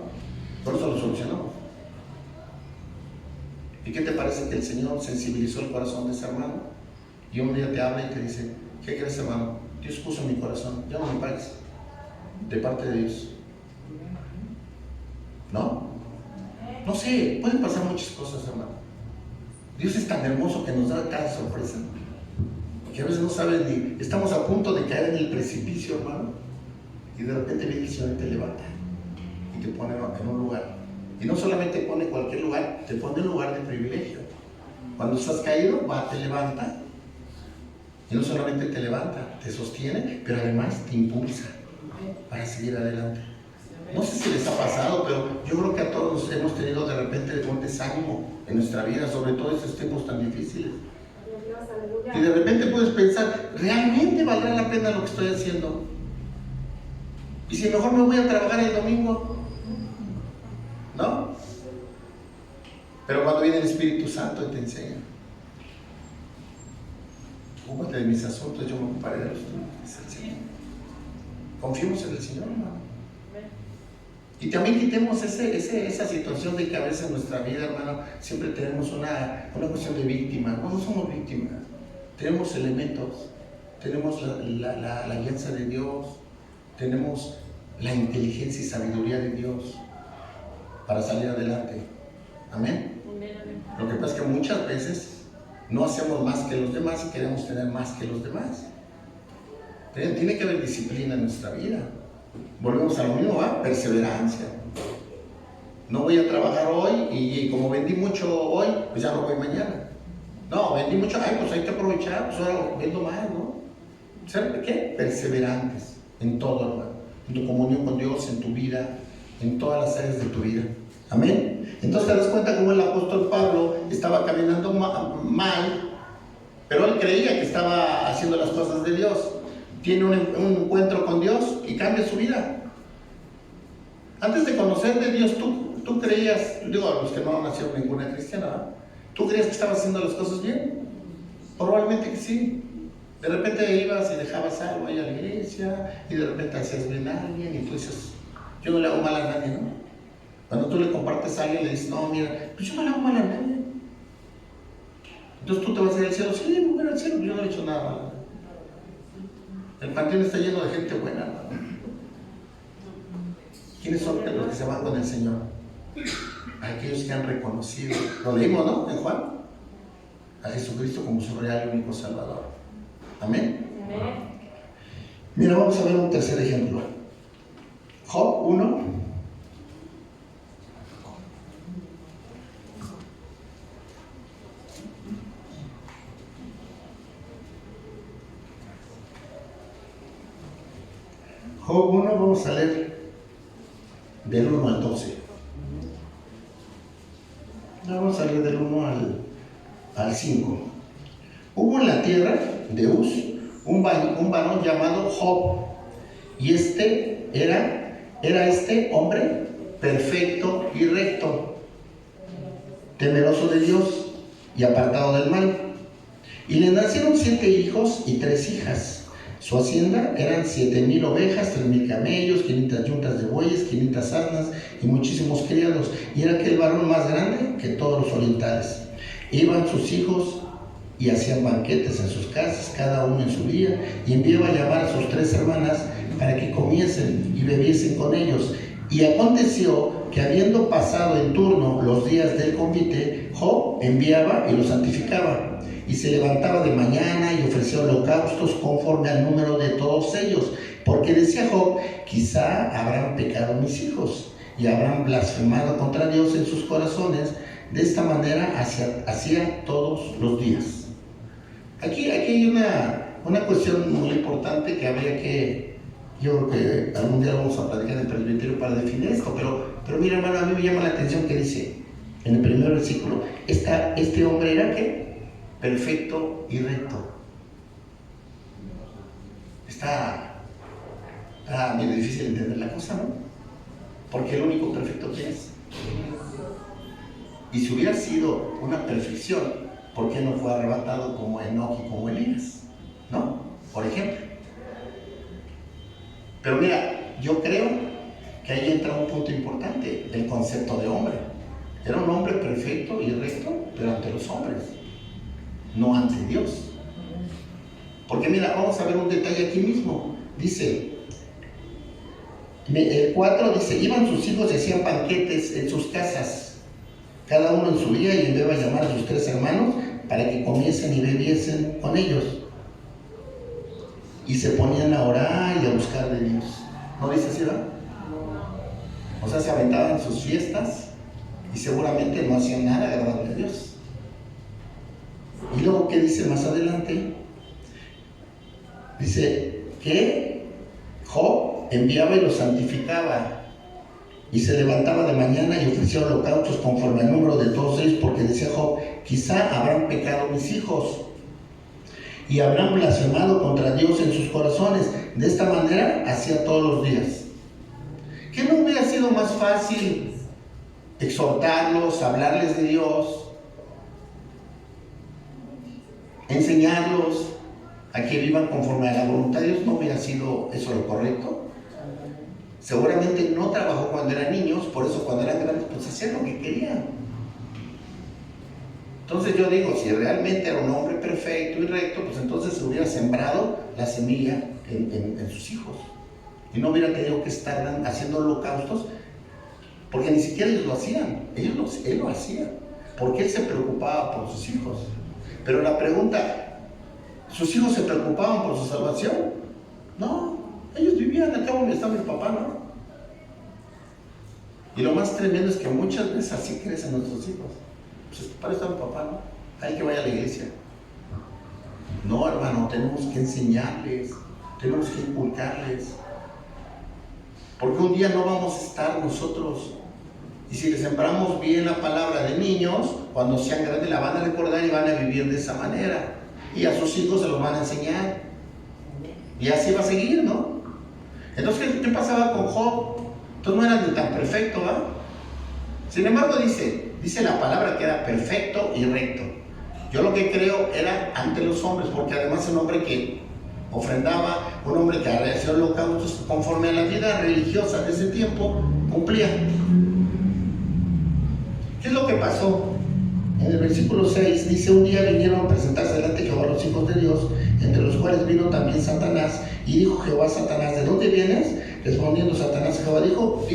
Por eso lo solucionamos. ¿Y qué te parece que el Señor sensibilizó el corazón de ese hermano? Y un día te habla y te dice, ¿qué crees, hermano? Dios puso en mi corazón, ya no me pagues, de parte de Dios. ¿No? No sé, pueden pasar muchas cosas, hermano. Dios es tan hermoso que nos da cada sorpresa, que a veces no sabes ni, estamos a punto de caer en el precipicio, hermano, y de repente viene el Señor y te levanta y te pone en un lugar. Y no solamente te pone en cualquier lugar, te pone en un lugar de privilegio. Cuando estás caído, va, te levanta. Y no solamente te levanta, te sostiene, pero además te impulsa para seguir adelante. No sé si les ha pasado, pero yo creo que a todos hemos tenido de repente un desánimo en nuestra vida, sobre todo en estos tiempos tan difíciles. Y de repente puedes pensar, ¿realmente valdrá la pena lo que estoy haciendo? Y si mejor me voy a trabajar el domingo, ¿no? Pero cuando viene el Espíritu Santo y te enseña, ocúpate de mis asuntos, yo me ocuparé de los tuyos, dice el Señor. Confiemos en el Señor, hermano. Y también quitemos esa situación de que a veces en nuestra vida, hermano, siempre tenemos una cuestión de víctima. No somos víctimas, tenemos elementos, tenemos la alianza de Dios, tenemos la inteligencia y sabiduría de Dios para salir adelante. Amén. Lo que pasa es que muchas veces no hacemos más que los demás y queremos tener más que los demás. Tiene que haber disciplina en nuestra vida. Volvemos a lo mismo, ¿va? Perseverancia. No voy a trabajar hoy y como vendí mucho hoy, pues ya no voy mañana. No, vendí mucho, pues hay que aprovechar, pues ahora vendo más, ¿no? ¿Saben qué? Perseverantes en todo, hermano. En tu comunión con Dios, en tu vida, en todas las áreas de tu vida. Amén. Entonces te das cuenta cómo el apóstol Pablo estaba caminando mal, pero él creía que estaba haciendo las cosas de Dios. Tiene un encuentro con Dios y cambia su vida. Antes de conocer de Dios, tú creías, digo a los que no nacieron ninguna cristiana, ¿verdad? ¿Tú creías que estabas haciendo las cosas bien? Probablemente que sí. De repente ibas y dejabas algo ahí a la iglesia y de repente hacías bien a alguien y tú dices, yo no le hago mal a nadie, ¿no? Cuando tú le compartes a alguien le dices, no, mira, pues yo no le hago mal a nadie. Entonces tú te vas a ir al cielo, sí, me voy al cielo, yo no he hecho nada malo. El panteón está lleno de gente buena, ¿no? ¿Quiénes son los que se van con el Señor? Aquellos que han reconocido, lo leímos, ¿no? En Juan, a Jesucristo como su real y único Salvador. Amén. Mira, vamos a ver un tercer ejemplo. Job 1. Job 1, vamos a leer del 1 al 12. Vamos a leer del 1 al 5. Hubo en la tierra de Uz un varón llamado Job, y era este hombre perfecto y recto, temeroso de Dios y apartado del mal. Y le nacieron 7 hijos y 3 hijas. Su hacienda eran 7,000 ovejas, 3,000 camellos, 500 yuntas de bueyes, 500 asnas y muchísimos criados. Y era aquel varón más grande que todos los orientales. Iban sus hijos y hacían banquetes en sus casas, cada uno en su día, y enviaba a llamar a sus 3 hermanas para que comiesen y bebiesen con ellos. Y aconteció que, habiendo pasado en turno los días del convite, Job enviaba y los santificaba. Y se levantaba de mañana y ofrecía holocaustos conforme al número de todos ellos, porque decía Job, quizá habrán pecado mis hijos y habrán blasfemado contra Dios en sus corazones. De esta manera hacía todos los días. Aquí hay una cuestión muy importante que habría que, yo creo que algún día vamos a platicar en el presbiterio para definir esto, pero mira, hermano, a mí me llama la atención que dice en el primer versículo, este hombre era ¿qué? Perfecto y recto. Está medio difícil entender la cosa, ¿no? Porque el único perfecto que es. Y si hubiera sido una perfección, ¿por qué no fue arrebatado como Enoc y como Elías? ¿No? Por ejemplo. Pero mira, yo creo que ahí entra un punto importante, el concepto de hombre. Era un hombre perfecto y recto, pero ante los hombres, no ante Dios. Porque mira, vamos a ver un detalle aquí mismo. Dice, el 4 dice, iban sus hijos y hacían banquetes en sus casas. cada uno en su día, y enviaba a llamar a sus 3 hermanos para que comiesen y bebiesen con ellos. Y se ponían a orar y a buscar de Dios. ¿No dice así, verdad? O sea, se aventaban sus fiestas y seguramente no hacían nada agradable a Dios. Y luego, ¿qué dice más adelante? Dice que Job enviaba y los santificaba, y se levantaba de mañana y ofrecía holocaustos conforme al número de todos ellos, porque decía Job: quizá habrán pecado mis hijos y habrán blasfemado contra Dios en sus corazones. De esta manera hacía todos los días. ¿Qué no hubiera sido más fácil exhortarlos, hablarles de Dios, enseñarlos a que vivan conforme a la voluntad de Dios? ¿No hubiera sido eso lo correcto? Seguramente no trabajó cuando eran niños, por eso cuando eran grandes pues hacían lo que querían. Entonces yo digo, si realmente era un hombre perfecto y recto, pues entonces se hubiera sembrado la semilla en sus hijos. Y no hubiera tenido que estar haciendo holocaustos, porque ni siquiera ellos lo hacían. Él lo hacía, porque él se preocupaba por sus hijos. Pero la pregunta, ¿sus hijos se preocupaban por su salvación? No, ellos vivían acá donde estaba mi papá, ¿no? Y lo más tremendo es que muchas veces así crecen nuestros hijos. Pues para eso está mi papá, ¿no? Hay que vaya a la iglesia. No, hermano, tenemos que enseñarles, tenemos que inculcarles. Porque un día no vamos a estar nosotros. Y si les sembramos bien la palabra de niños, cuando sean grandes la van a recordar y van a vivir de esa manera. Y a sus hijos se los van a enseñar. Y así va a seguir, ¿no? Entonces, ¿qué pasaba con Job? Entonces no era ni tan perfecto, ¿va? Sin embargo, dice la palabra que era perfecto y recto. Yo lo que creo era ante los hombres, porque además es un hombre que ofrendaba, un hombre que hacía holocaustos conforme a la vida religiosa de ese tiempo, cumplía. ¿Qué es lo que pasó? En el versículo 6 dice: un día vinieron a presentarse delante de Jehová los hijos de Dios, entre los cuales vino también Satanás, y dijo Jehová a Satanás: ¿de dónde vienes? Respondiendo Satanás a Jehová, dijo,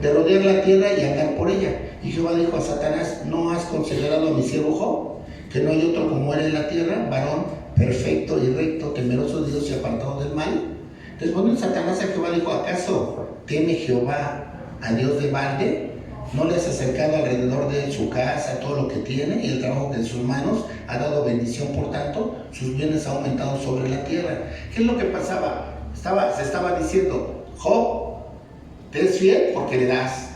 de rodear la tierra y andar por ella. Y Jehová dijo a Satanás: ¿no has considerado a mi siervo Job, que no hay otro como él en la tierra, varón perfecto y recto, temeroso de Dios y apartado del mal? Respondiendo Satanás a Jehová, dijo: ¿acaso teme Jehová a Dios de balde? ¿No le has acercado alrededor de su casa todo lo que tiene, y el trabajo que en sus manos ha dado bendición? Por tanto, sus bienes han aumentado sobre la tierra. ¿Qué es lo que pasaba? Se estaba diciendo: Job, te es fiel porque le das.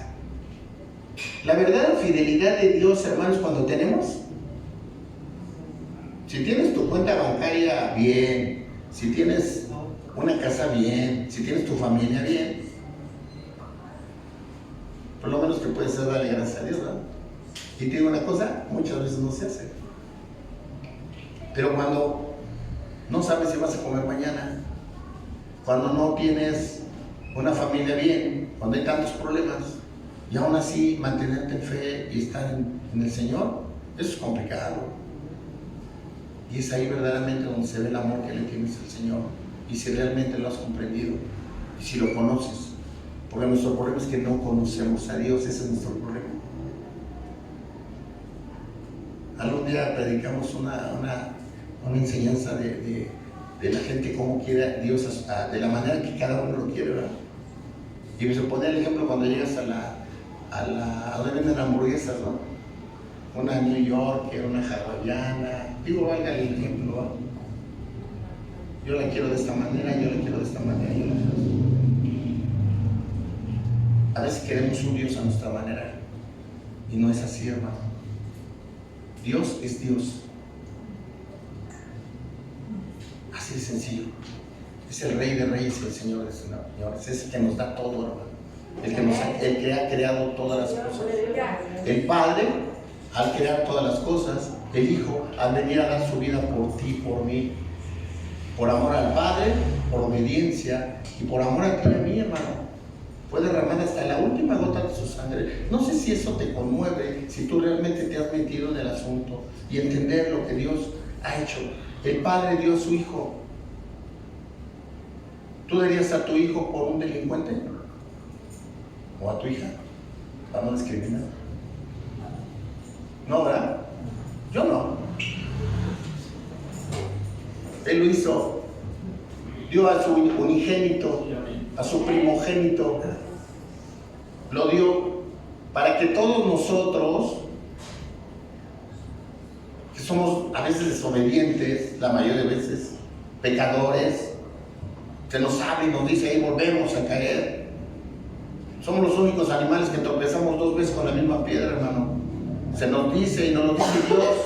La verdadera fidelidad de Dios, hermanos, cuando tenemos, si tienes tu cuenta bancaria bien, si tienes una casa bien, si tienes tu familia bien, por lo menos que puedes darle gracias a Dios, ¿no? Y te digo una cosa, muchas veces no se hace. Pero cuando no sabes si vas a comer mañana, cuando no tienes una familia bien, cuando hay tantos problemas, y aún así mantenerte en fe y estar en el Señor, eso es complicado. Y es ahí verdaderamente donde se ve el amor que le tienes al Señor, y si realmente lo has comprendido, y si lo conoces. Porque nuestro problema es que no conocemos a Dios, ese es nuestro problema. Algún día predicamos una enseñanza de la gente cómo quiere a Dios, de la manera que cada uno lo quiere, ¿verdad? Y me ponía el ejemplo cuando llegas a donde venden hamburguesas, ¿no? Una New York, una hawaiana, digo, valga el ejemplo, ¿verdad? Yo la quiero de esta manera, yo la quiero de esta manera, yo la quiero de esta manera. A veces queremos un Dios a nuestra manera, y no es así, hermano. Dios es Dios. Así de sencillo. Es el Rey de Reyes y el Señor de Señores. Es el que nos da todo, hermano. El que ha creado todas las cosas. El Padre, al crear todas las cosas, el Hijo, al venir a dar su vida por ti, por mí, por amor al Padre, por obediencia y por amor a ti y a mí, hermano. Puede derramar hasta la última gota de su sangre. No sé si eso te conmueve, si tú realmente te has metido en el asunto y entender lo que Dios ha hecho. El Padre dio a su Hijo. ¿Tú darías a tu hijo por un delincuente? ¿O a tu hija? Para no discriminar. No, ¿verdad? Yo no. Él lo hizo. Dio a su unigénito, a su primogénito. Lo dio para que todos nosotros, que somos a veces desobedientes, la mayoría de veces, pecadores, que nos sabe y nos dice, ahí volvemos a caer. Somos los únicos animales que tropezamos 2 veces con la misma piedra, hermano. Se nos dice y nos lo dice Dios.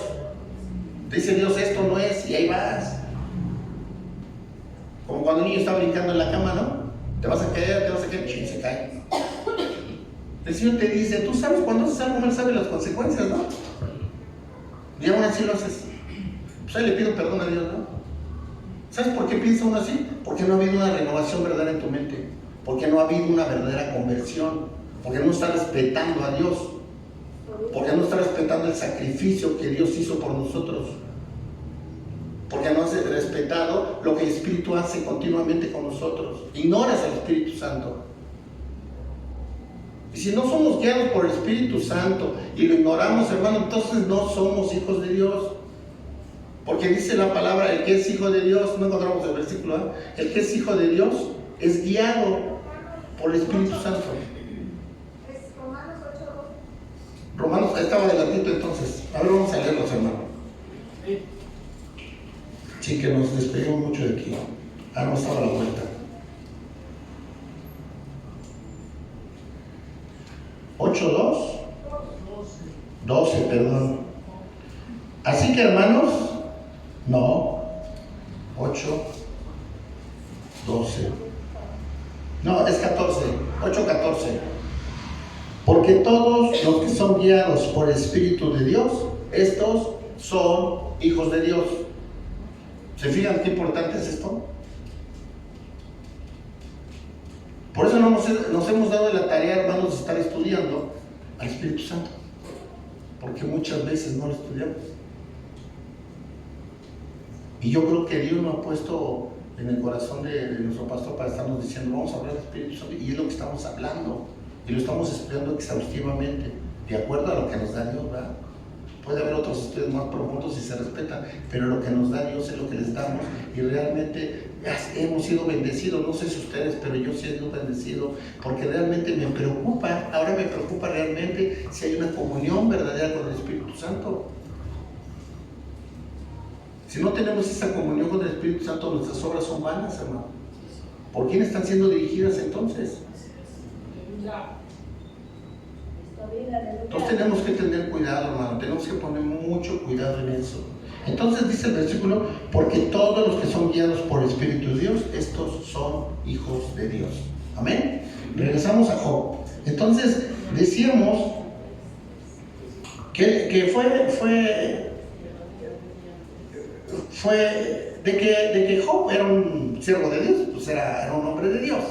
Dice Dios, esto no es, y ahí vas. Como cuando un niño está brincando en la cama, ¿no? Te vas a caer, y se cae. El Señor te dice, tú sabes cuando haces algo mal, sabes las consecuencias, ¿no? Y aún así lo haces. Pues ahí le pido perdón a Dios, ¿no? ¿Sabes por qué piensa uno así? Porque no ha habido una renovación verdadera en tu mente. Porque no ha habido una verdadera conversión. Porque no está respetando a Dios. Porque no está respetando el sacrificio que Dios hizo por nosotros. Porque no has respetado lo que el Espíritu hace continuamente con nosotros. Ignoras al Espíritu Santo. Y si no somos guiados por el Espíritu Santo y lo ignoramos, hermano, entonces no somos hijos de Dios. Porque dice la palabra, el que es hijo de Dios, no encontramos el versículo, ¿eh? El que es hijo de Dios es guiado por el Espíritu Santo. Romanos, estaba adelantito entonces. A ver, vamos a leerlos, hermano. Sí, que nos despedimos mucho de aquí. Ah, no, estaba a la vuelta. 8:2. 12, perdón. Así que, hermanos, no. 8:12. No, es 14. 8:14. Porque todos los que son guiados por el Espíritu de Dios, estos son hijos de Dios. ¿Se fijan qué importante es esto? Por eso nos hemos dado la tarea, hermanos, de estar estudiando al Espíritu Santo. Porque muchas veces no lo estudiamos. Y yo creo que Dios nos ha puesto en el corazón de nuestro pastor para estarnos diciendo, vamos a hablar del Espíritu Santo, y es lo que estamos hablando. Y lo estamos estudiando exhaustivamente, de acuerdo a lo que nos da Dios, ¿verdad? Puede haber otros estudios más profundos si se respetan, pero lo que nos da Dios es lo que les damos, y realmente hemos sido bendecidos. No sé si ustedes, pero yo sí he sido bendecido, porque realmente me preocupa, ahora me preocupa realmente si hay una comunión verdadera con el Espíritu Santo. Si no tenemos esa comunión con el Espíritu Santo, nuestras obras son vanas, hermano. ¿Por quién están siendo dirigidas entonces? Entonces tenemos que tener cuidado, hermano, tenemos que poner mucho cuidado en eso. Entonces dice el versículo, porque todos los que son guiados por el Espíritu de Dios, estos son hijos de Dios. Amén. Regresamos a Job. Entonces decíamos que fue de que Job era un siervo de Dios, pues era un hombre de Dios.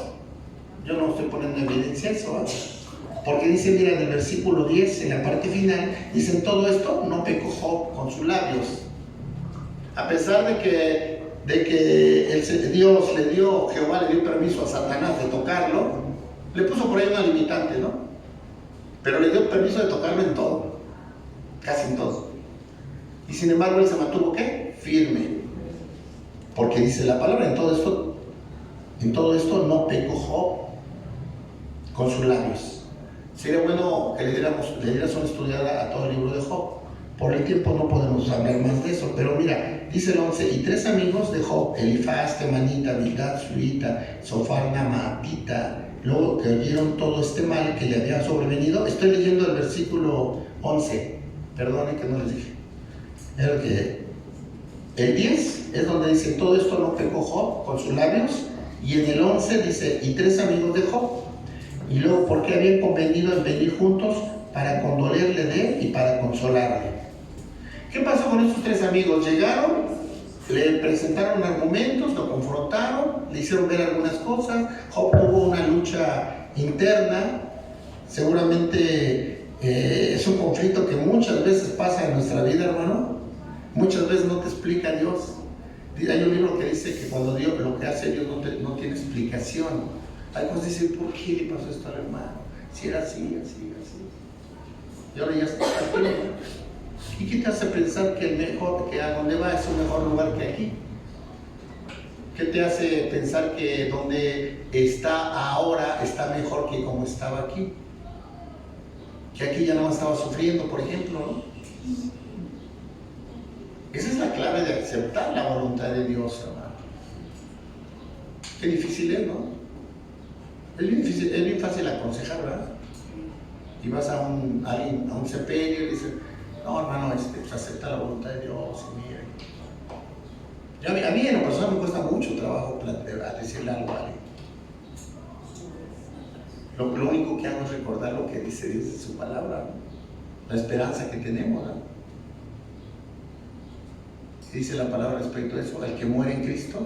Yo no estoy poniendo en evidencia eso, ¿eh? Porque dice, mira, en el versículo 10, en la parte final, dice, todo esto no pecó Job con sus labios. A pesar de que Jehová le dio permiso a Satanás de tocarlo, le puso por ahí una limitante, ¿no? Pero le dio permiso de tocarlo en todo, casi en todo. Y sin embargo, él se mantuvo, ¿qué? Firme. Porque dice la palabra, en todo esto no pecó Job con sus labios. Sería bueno que le dieras una estudiada a todo el libro de Job. Por el tiempo no podemos hablar más de eso, pero mira, dice el 11, y 3 amigos de Job, Elifaz, Temanita, Bildad, Suita, Sofar, Namatita, luego que oyeron todo este mal que le había sobrevenido. Estoy leyendo el versículo 11, perdonen que no les dije. Era que el 10 es donde dice, todo esto no pecó Job con sus labios, y en el 11 dice, y 3 amigos de Job. Y luego, ¿por qué habían convenido en venir juntos? Para condolerle de él y para consolarle. ¿Qué pasó con estos 3 amigos? Llegaron, le presentaron argumentos, lo confrontaron, le hicieron ver algunas cosas. Job tuvo una lucha interna. Seguramente es un conflicto que muchas veces pasa en nuestra vida, hermano. Muchas veces no te explica Dios. Hay un libro que dice que cuando Dios, lo que hace Dios no tiene explicación. Hay cosas que dicen, ¿por qué le pasó esto al hermano? Si era así. Y ahora ya está aquí. ¿Y qué te hace pensar que que a donde va es un mejor lugar que aquí? ¿Qué te hace pensar que donde está ahora está mejor que como estaba aquí? Que aquí ya no estaba sufriendo, por ejemplo, ¿no? Esa es la clave de aceptar la voluntad de Dios, hermano. Qué difícil es, ¿no? Es bien fácil aconsejar, ¿verdad? Y vas a un sepelio y dices, no, hermano, pues acepta la voluntad de Dios y mira. A mí en lo personal me cuesta mucho trabajo decirle algo a alguien. Lo único que hago es recordar lo que dice Dios en su palabra, ¿no? La esperanza que tenemos, ¿no? Dice la palabra respecto a eso: el que muere en Cristo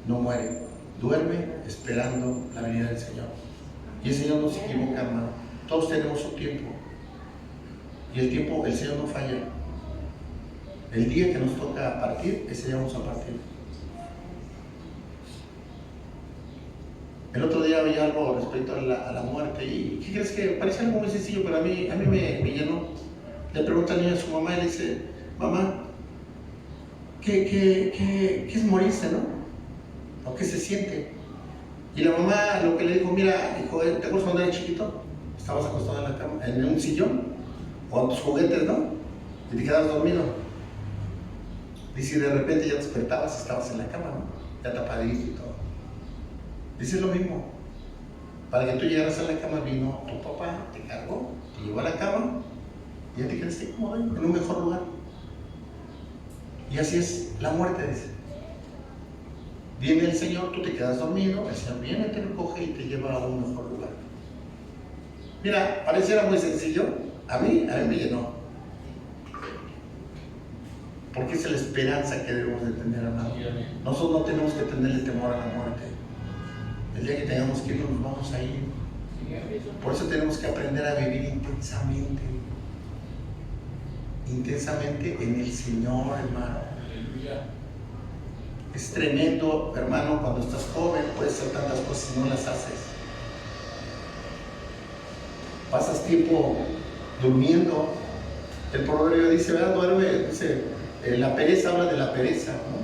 no muere, duerme esperando la venida del Señor. Y el Señor no se equivoca, hermano. Todos tenemos su tiempo. Y el tiempo, el Señor no falla. El día que nos toca partir, ese día vamos a partir. El otro día había algo respecto a la muerte. ¿Y qué crees? Que parece algo muy sencillo, pero a mí me llenó. Le pregunta al niño a su mamá y le dice: mamá, ¿qué es morirse, no? ¿O qué se siente? Y la mamá lo que le dijo: mira, hijo, ¿te acuerdas cuando eras chiquito? Estabas acostado en la cama, en un sillón, o en tus juguetes, ¿no? Y te quedabas dormido. Dice, y de repente ya despertabas y estabas en la cama, ¿no? Ya tapadito y todo. Dice lo mismo. Para que tú llegaras a la cama, vino tu papá, te cargó, te llevó a la cama y ya te quedaste cómodo, en un mejor lugar. Y así es la muerte, dice. Viene el Señor, tú te quedas dormido, el Señor viene, te recoge y te lleva a un mejor lugar. Mira, pareciera muy sencillo, a mí me llenó. Porque esa es la esperanza que debemos de tener, hermano. Nosotros no tenemos que tenerle temor a la muerte. El día que tengamos que ir, nos vamos a ir. Por eso tenemos que aprender a vivir intensamente. Intensamente en el Señor, hermano. Es tremendo, hermano, cuando estás joven puedes hacer tantas cosas y no las haces. Pasas tiempo durmiendo. El proverbio dice, ¿verdad? Duerme, dice, la pereza habla de la pereza, ¿no?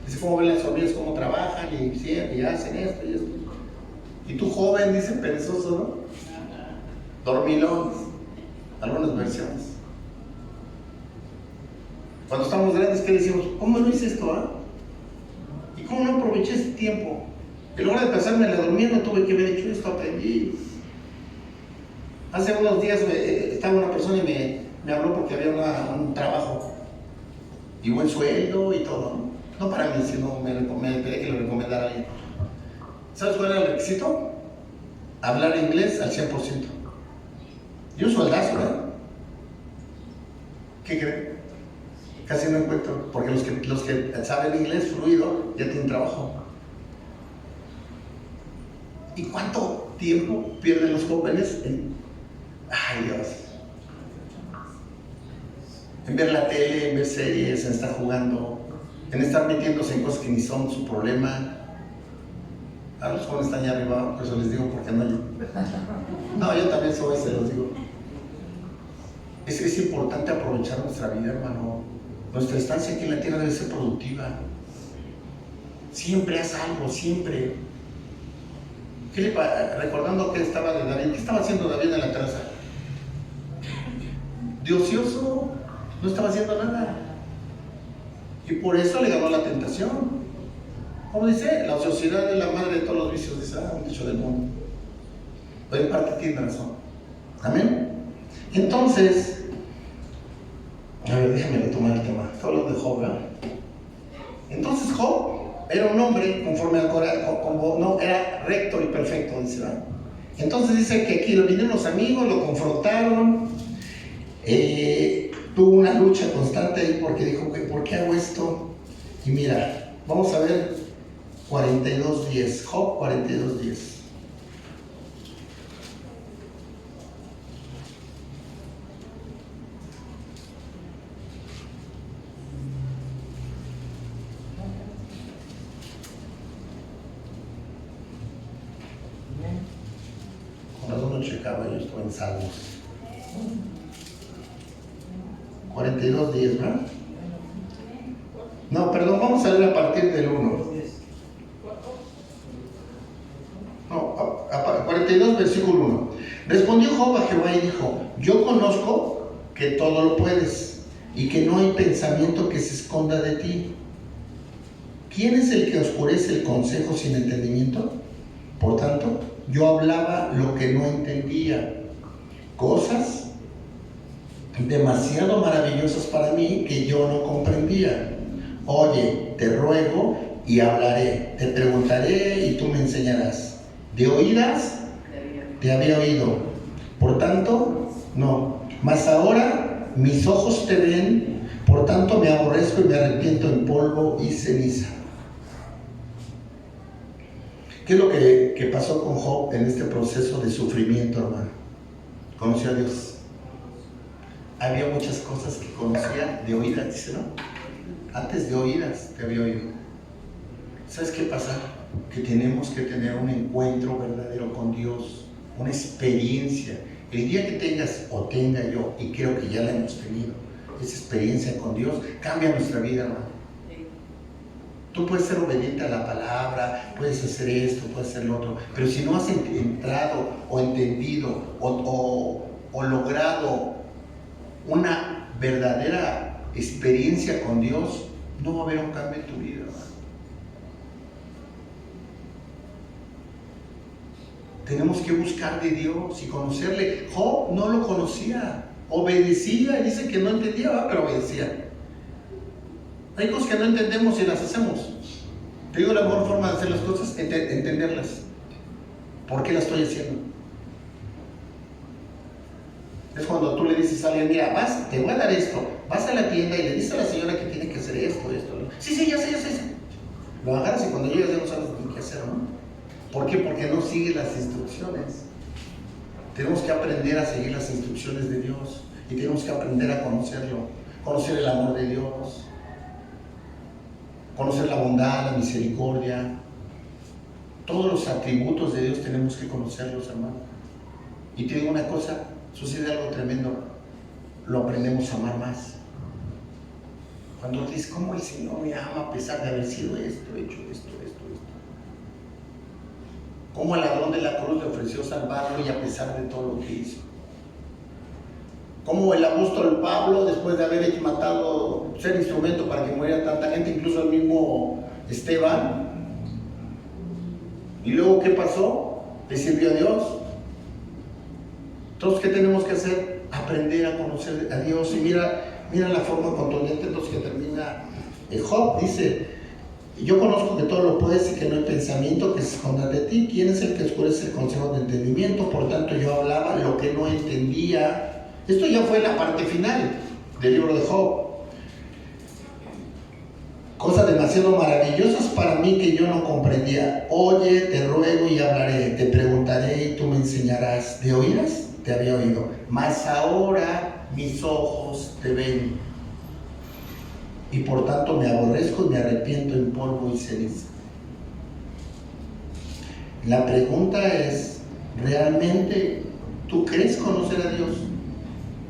Dice cómo ven las hormigas, cómo trabajan y hacen esto y esto. Y tú, joven, dice, perezoso, ¿no? Dormilón, algunas versiones. Cuando estamos grandes, ¿qué decimos? ¿Cómo no hice esto, ah? ¿Y cómo no aproveché este tiempo? En lugar de pasarme la durmiendo, tuve que haber hecho esto, aprendí. Hace unos días estaba una persona y me habló porque había un trabajo y buen sueldo y todo, ¿no? No para mí, sino me pedí que lo recomendara a alguien. ¿Sabes cuál era el requisito? Hablar inglés al 100%. Y un sueldazo, ¿verdad? ¿Qué creen? Casi no encuentro, porque los que saben inglés fluido ya tienen trabajo. ¿Y cuánto tiempo pierden los jóvenes ay Dios, en ver la tele, en ver series, en estar jugando, en estar metiéndose en cosas que ni son su problema? A los jóvenes están allá arriba, por eso les digo, porque no yo. No, yo también soy, se los digo. Es importante aprovechar nuestra vida, hermano. Nuestra estancia aquí en la tierra debe ser productiva. Siempre haz algo, siempre. Recordando que estaba de David, ¿qué estaba haciendo David en la terraza? De ocioso, no estaba haciendo nada. Y por eso le ganó la tentación. Como dice, la ociosidad es la madre de todos los vicios, dice un dicho del mundo. Pero en parte tiene razón. Amén. Entonces, a ver, déjame retomar el tema. Estoy hablando de Job, ¿verdad? Entonces Job era un hombre conforme al corazón, no, era recto y perfecto, dice, ¿verdad? Entonces dice que aquí lo vinieron los amigos, lo confrontaron, tuvo una lucha constante ahí porque dijo, ¿por qué hago esto? Y mira, vamos a ver 42:10, Job 42:10. Cuando uno checaba, yo estoy en Salmos 42, 10, ¿verdad? No, perdón, vamos a leer a partir del 1. No, 42, versículo 1. Respondió Job a Jehová y dijo: yo conozco que todo lo puedes y que no hay pensamiento que se esconda de ti. ¿Quién es el que oscurece el consejo sin entendimiento? Por tanto, yo hablaba lo que no entendía, cosas demasiado maravillosas para mí que yo no comprendía. Oye, te ruego y hablaré, te preguntaré y tú me enseñarás. De oídas te había oído, por tanto, no. Mas ahora mis ojos te ven, por tanto me aborrezco y me arrepiento en polvo y ceniza. ¿Qué es lo que pasó con Job en este proceso de sufrimiento, hermano? Conoció a Dios. Había muchas cosas que conocía de oídas, dice, ¿no? Antes de oídas te había oído. ¿Sabes qué pasa? Que tenemos que tener un encuentro verdadero con Dios, una experiencia. El día que tengas o tenga yo, y creo que ya la hemos tenido, esa experiencia con Dios, cambia nuestra vida, hermano. Tú puedes ser obediente a la palabra, puedes hacer esto, puedes hacer lo otro, pero si no has entrado o entendido o logrado una verdadera experiencia con Dios, no va a haber un cambio en tu vida, hermano. Tenemos que buscar de Dios y conocerle. Job no lo conocía, obedecía, dice que no entendía, pero obedecía. Hay cosas que no entendemos y las hacemos. Te digo, la mejor forma de hacer las cosas es entenderlas. ¿Por qué las estoy haciendo? Es cuando tú le dices a alguien: mira, te voy a dar esto, vas a la tienda y le dices a la señora que tiene que hacer esto. Sí, ya sé. Lo agarras y cuando llegas ya no sabes qué hacer, ¿no? ¿Por qué? Porque no sigue las instrucciones. Tenemos que aprender a seguir las instrucciones de Dios y tenemos que aprender a conocerlo, conocer el amor de Dios, conocer la bondad, la misericordia. Todos los atributos de Dios tenemos que conocerlos, hermano. Y te digo una cosa, sucede algo tremendo, lo aprendemos a amar más. Cuando dices: ¿cómo el Señor me ama a pesar de haber sido esto, hecho esto? ¿Cómo el ladrón de la cruz le ofreció salvarlo y a pesar de todo lo que hizo? ¿Cómo el apóstol Pablo, después de haber matado, ser instrumento para que muriera tanta gente, incluso el mismo Esteban? ¿Y luego qué pasó? Le sirvió a Dios. Entonces, ¿qué tenemos que hacer? Aprender a conocer a Dios. Y mira la forma contundente entonces que termina Job. Dice: yo conozco que todo lo puedes y que no hay pensamiento que se esconda de ti. ¿Quién es el que oscurece el consejo de entendimiento? Por tanto, yo hablaba lo que no entendía. Esto ya fue la parte final del libro de Job. Cosas demasiado maravillosas para mí que yo no comprendía. Oye, te ruego y hablaré, te preguntaré y tú me enseñarás. ¿De oídas? Te había oído, mas ahora mis ojos te ven. Y por tanto me aborrezco y me arrepiento en polvo y ceniza. La pregunta es: ¿realmente tú crees conocer a Dios?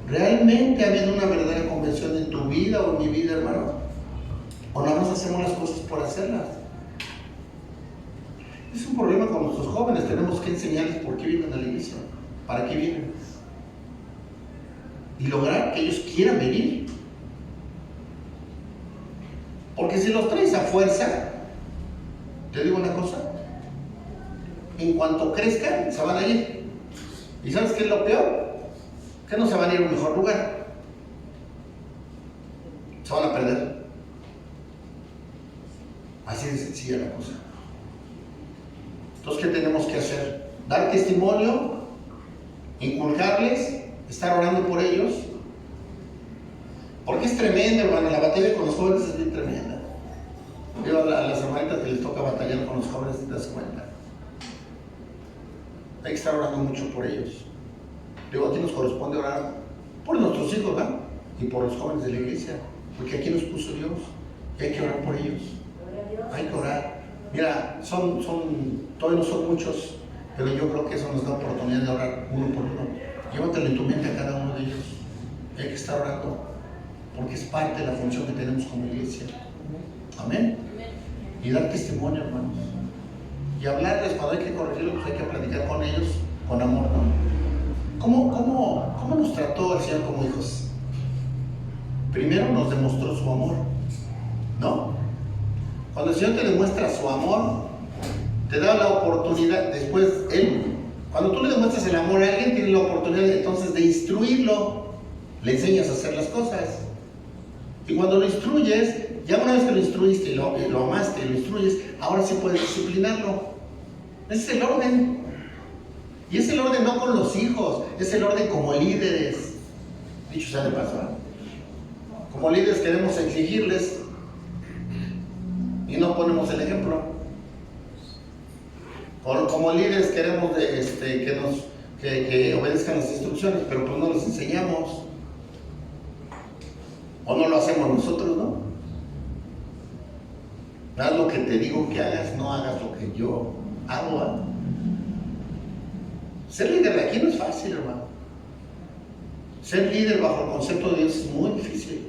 ¿Realmente ha habido una verdadera conversión en tu vida o en mi vida, hermano? ¿O nada más hacemos las cosas por hacerlas? Es un problema con nuestros jóvenes. Tenemos que enseñarles por qué vienen a la iglesia, para qué vienen, y lograr que ellos quieran venir. Porque si los traes a fuerza, te digo una cosa, en cuanto crezcan se van a ir. ¿Y sabes qué es lo peor? Que no se van a ir a un mejor lugar, se van a perder. Así de sencilla la cosa. Entonces, ¿qué tenemos que hacer? Dar testimonio, inculcarles, estar orando por ellos. Porque es tremendo, hermano, la batalla con los jóvenes es bien tremenda. Yo a las hermanitas que les toca batallar con los jóvenes, te das cuenta. Hay que estar orando mucho por ellos. Digo, aquí nos corresponde orar por nuestros hijos, ¿no? Y por los jóvenes de la iglesia, porque aquí nos puso Dios y hay que orar por ellos. Hay que orar. Mira, todavía no son muchos, pero yo creo que eso nos da oportunidad de orar uno por uno. Llévatelo en tu mente a cada uno de ellos. Hay que estar orando. porque es parte de la función que tenemos como iglesia. Amén. Y dar testimonio, hermanos. Y hablarles, cuando hay que corregirlos, pues hay que platicar con ellos con amor, ¿no? ¿Cómo nos trató el Señor como hijos? Primero nos demostró su amor, ¿no? Cuando el Señor te demuestra su amor, te da la oportunidad, después cuando tú le demuestras el amor a alguien, tienes la oportunidad entonces de instruirlo, le enseñas a hacer las cosas. Y cuando lo instruyes, ya una vez que lo instruiste y lo amaste y lo instruyes, ahora sí puedes disciplinarlo. Ese es el orden. Y es el orden no con los hijos, es el orden como líderes. Dicho sea de paso, ¿eh? Como líderes queremos exigirles y no ponemos el ejemplo. Como líderes queremos que obedezcan las instrucciones, pero pues no los enseñamos. O no lo hacemos nosotros, ¿no? Haz lo que te digo que hagas, no hagas lo que yo hago, ¿eh? Ser líder de aquí no es fácil, hermano. Ser líder bajo el concepto de Dios es muy difícil.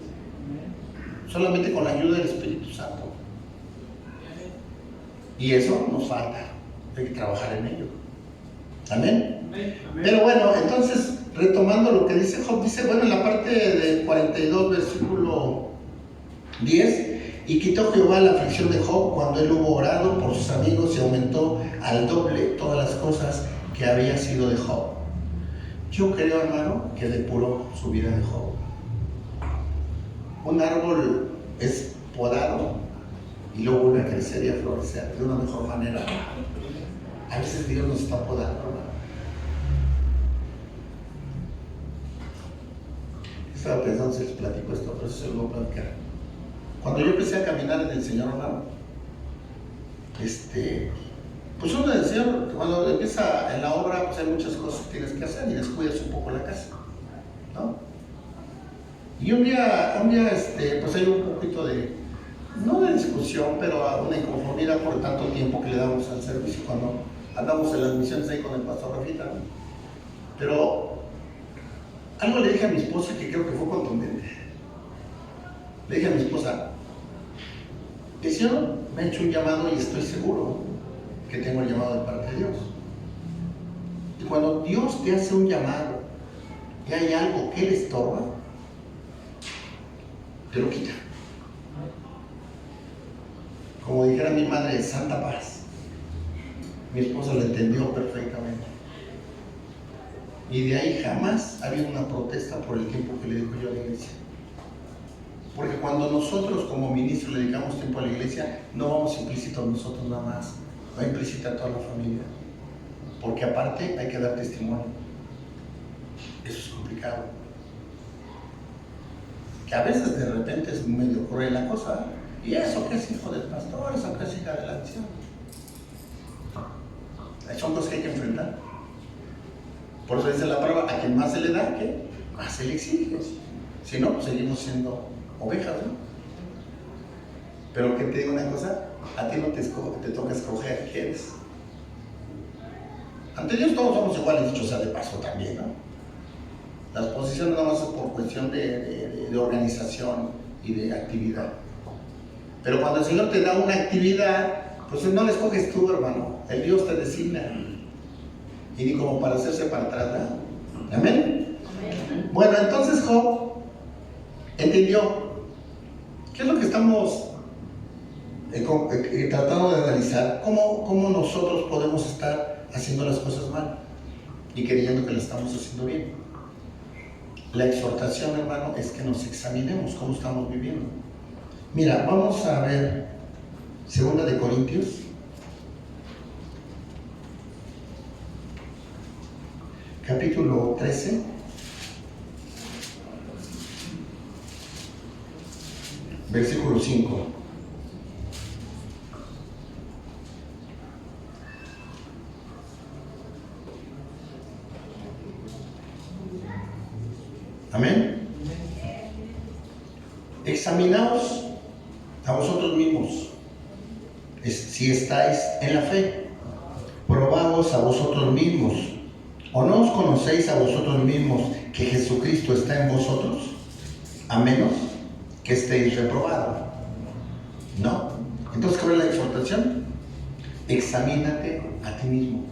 Solamente con la ayuda del Espíritu Santo. Y eso nos falta. Hay que trabajar en ello. Amén. Pero bueno, entonces, retomando lo que dice Job, dice, bueno, en la parte del 42, versículo 10, y quitó Jehová la aflicción de Job cuando él hubo orado por sus amigos y aumentó al doble todas las cosas que había sido de Job. Yo creo, hermano, que depuró su vida de Job. Un árbol es podado y luego vuelve a crecer y a florecer de una mejor manera. A veces Dios nos está podando, hermano. Estaba pensando si les platico esto, pero eso se lo voy a platicar. Cuando yo empecé a caminar en el Señor, hermano, pues uno del Señor, cuando empieza en la obra, pues hay muchas cosas que tienes que hacer y descuidas un poco la casa, ¿no? Y un día, pues hay un poquito no de discusión, pero una inconformidad por tanto tiempo que le damos al servicio cuando andamos en las misiones ahí con el pastor Rafita, ¿no? Pero algo le dije a mi esposa que creo que fue contundente. Le dije a mi esposa, el Señor me ha hecho un llamado y estoy seguro que tengo el llamado de parte de Dios. Y cuando Dios te hace un llamado y hay algo que le estorba, te lo quita. Como dijera mi madre, santa paz. Mi esposa lo entendió perfectamente. Y de ahí jamás ha habido una protesta por el tiempo que le dedico yo a la iglesia. Porque cuando nosotros como ministros le dedicamos tiempo a la iglesia, no vamos implícitos nosotros nada más, va implícita a toda la familia. Porque aparte hay que dar testimonio. Eso es complicado. Que a veces de repente es medio cruel la cosa. ¿Y eso qué es hijo del pastor? ¿Eso qué es hija de la anciana? Son cosas que hay que enfrentar. Por eso dice la prueba, a quien más se le da, ¿qué? Más se le exige. Si no, pues seguimos siendo ovejas, ¿no? Pero que te digo una cosa, a ti no te toca escoger quién eres. Ante Dios todos somos iguales, dicho sea de paso también, ¿no? Las posiciones no más es por cuestión de organización y de actividad. Pero cuando el Señor te da una actividad, pues no la escoges tú, hermano. El Dios te designa. Y ni como para hacerse para atrás, ¿no? ¿Amén? Amén. Bueno, entonces Job entendió. ¿Qué es lo que estamos tratando de analizar? ¿Cómo nosotros podemos estar haciendo las cosas mal y creyendo que las estamos haciendo bien? La exhortación, hermano, es que nos examinemos cómo estamos viviendo. Mira, vamos a ver 2 de Corintios. Capítulo 13. Versículo 5. Amén. Examinaos a vosotros mismos si estáis en la fe. Probaos a vosotros mismos. ¿O no os conocéis a vosotros mismos que Jesucristo está en vosotros? A menos que estéis reprobados. No. Entonces, ¿cuál es la exhortación? Examínate a ti mismo.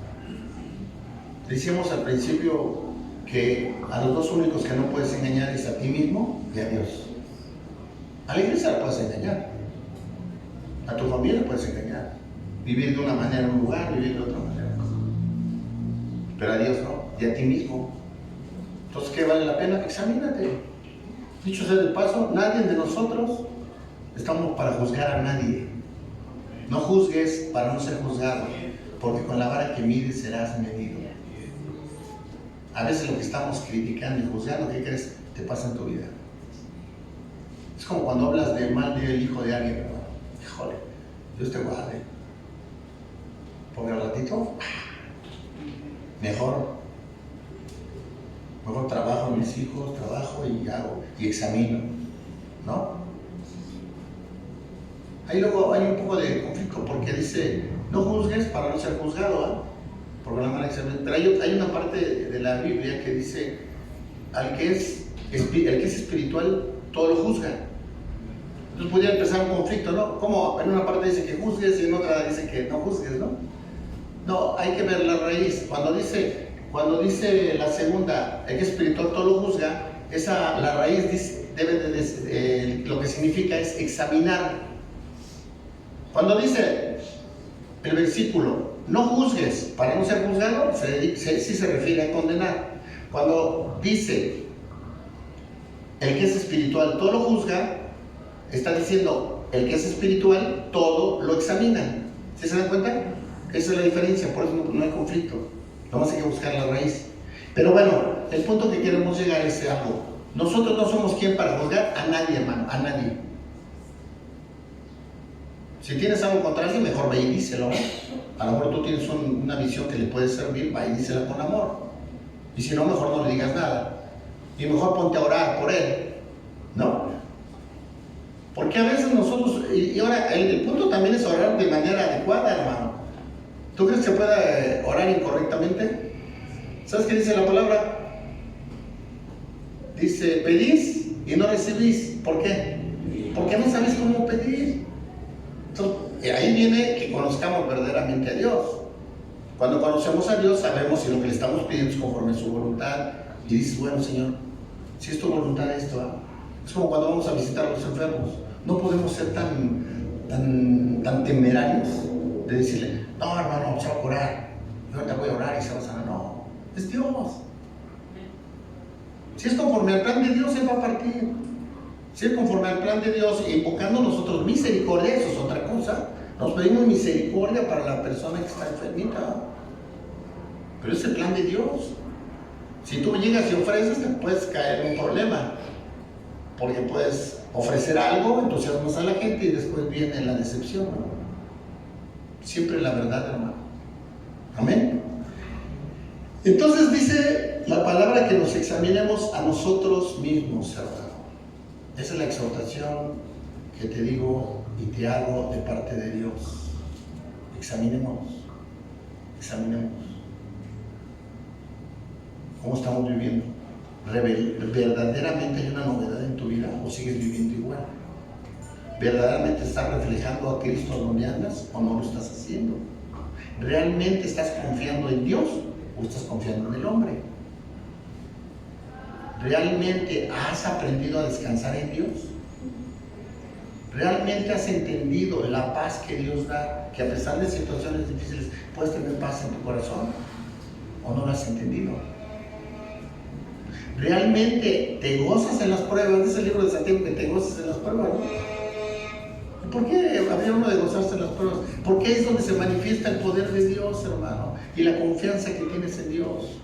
Decíamos al principio que a los dos únicos que no puedes engañar es a ti mismo y a Dios. A la iglesia la puedes engañar, a tu familia puedes engañar, vivir de una manera en un lugar, vivir de otra manera, pero a Dios no, y a ti mismo. Entonces, ¿qué vale la pena? Examínate. Dicho sea de paso, nadie de nosotros estamos para juzgar a nadie. No juzgues para no ser juzgado, porque con la vara que mides serás medido. A veces lo que estamos criticando y juzgando, ¿qué crees? Te pasa en tu vida. Es como cuando hablas de mal del hijo de alguien, ¿verdad? Híjole, Dios te guarde. Porque al ratito, mejor trabajo en mis hijos, trabajo y hago, y examino, ¿no? Ahí luego hay un poco de conflicto, porque dice, no juzgues para no ser juzgado, ¿eh? Porque la mala examen. Pero hay una parte de la Biblia que dice, el que es espiritual, todo lo juzga. Entonces podría empezar un conflicto, ¿no? Como en una parte dice que juzgues y en otra dice que no juzgues, ¿no? No, hay que ver la raíz. Cuando dice la segunda, el que es espiritual todo lo juzga, la raíz dice, lo que significa es examinar. Cuando dice el versículo, no juzgues para no ser juzgado, sí se refiere a condenar. Cuando dice, el que es espiritual todo lo juzga, está diciendo, el que es espiritual todo lo examina. ¿Sí se dan cuenta? Esa es la diferencia, por eso no hay conflicto. Vamos a que buscar la raíz. Pero bueno, el punto que queremos llegar es algo. Nosotros no somos quien para juzgar a nadie, hermano, a nadie. Si tienes algo contra alguien, mejor ve y díselo. A lo mejor tú tienes una visión que le puede servir, va y dísela con amor. Y si no, mejor no le digas nada. Y mejor ponte a orar por él, ¿no? Porque a veces nosotros, y ahora el punto también es orar de manera adecuada, hermano. ¿Tú crees que se puede orar incorrectamente? ¿Sabes qué dice la palabra? Dice, pedís y no recibís. ¿Por qué? Porque no sabes cómo pedir. Entonces, ahí viene que conozcamos verdaderamente a Dios. Cuando conocemos a Dios, sabemos si lo que le estamos pidiendo es conforme a su voluntad. Y dices, bueno, Señor, si es tu voluntad esto, ¿eh? Es como cuando vamos a visitar a los enfermos. No podemos ser tan temerarios de decirle, no, hermano, se va a curar, yo ahorita voy a orar y se va a sanar. No, es Dios. Si es conforme al plan de Dios, Él va a partir. Si es conforme al plan de Dios, invocando nosotros misericordia, eso es otra cosa. Nos pedimos misericordia para la persona que está enfermita. Pero es el plan de Dios. Si tú llegas y ofreces, te puedes caer en un problema. Porque puedes ofrecer algo, entusiasmas a la gente y después viene la decepción, ¿no? Siempre la verdad, hermano. Amén. Entonces dice la palabra que nos examinemos a nosotros mismos, hermano. Esa es la exhortación que te digo y te hago de parte de Dios. Examinemos. ¿Cómo estamos viviendo? ¿Verdaderamente hay una novedad en tu vida o sigues viviendo igual? ¿Verdaderamente estás reflejando a Cristo donde andas o no lo estás haciendo? ¿Realmente estás confiando en Dios o estás confiando en el hombre? ¿Realmente has aprendido a descansar en Dios? ¿Realmente has entendido la paz que Dios da? Que a pesar de situaciones difíciles puedes tener paz en tu corazón. ¿O no lo has entendido? ¿Realmente te gozas en las pruebas? Dice el libro de Santiago que te gozas en las pruebas, ¿no? ¿Por qué habría uno de gozarse en las pruebas? Porque es donde se manifiesta el poder de Dios, hermano, y la confianza que tienes en Dios.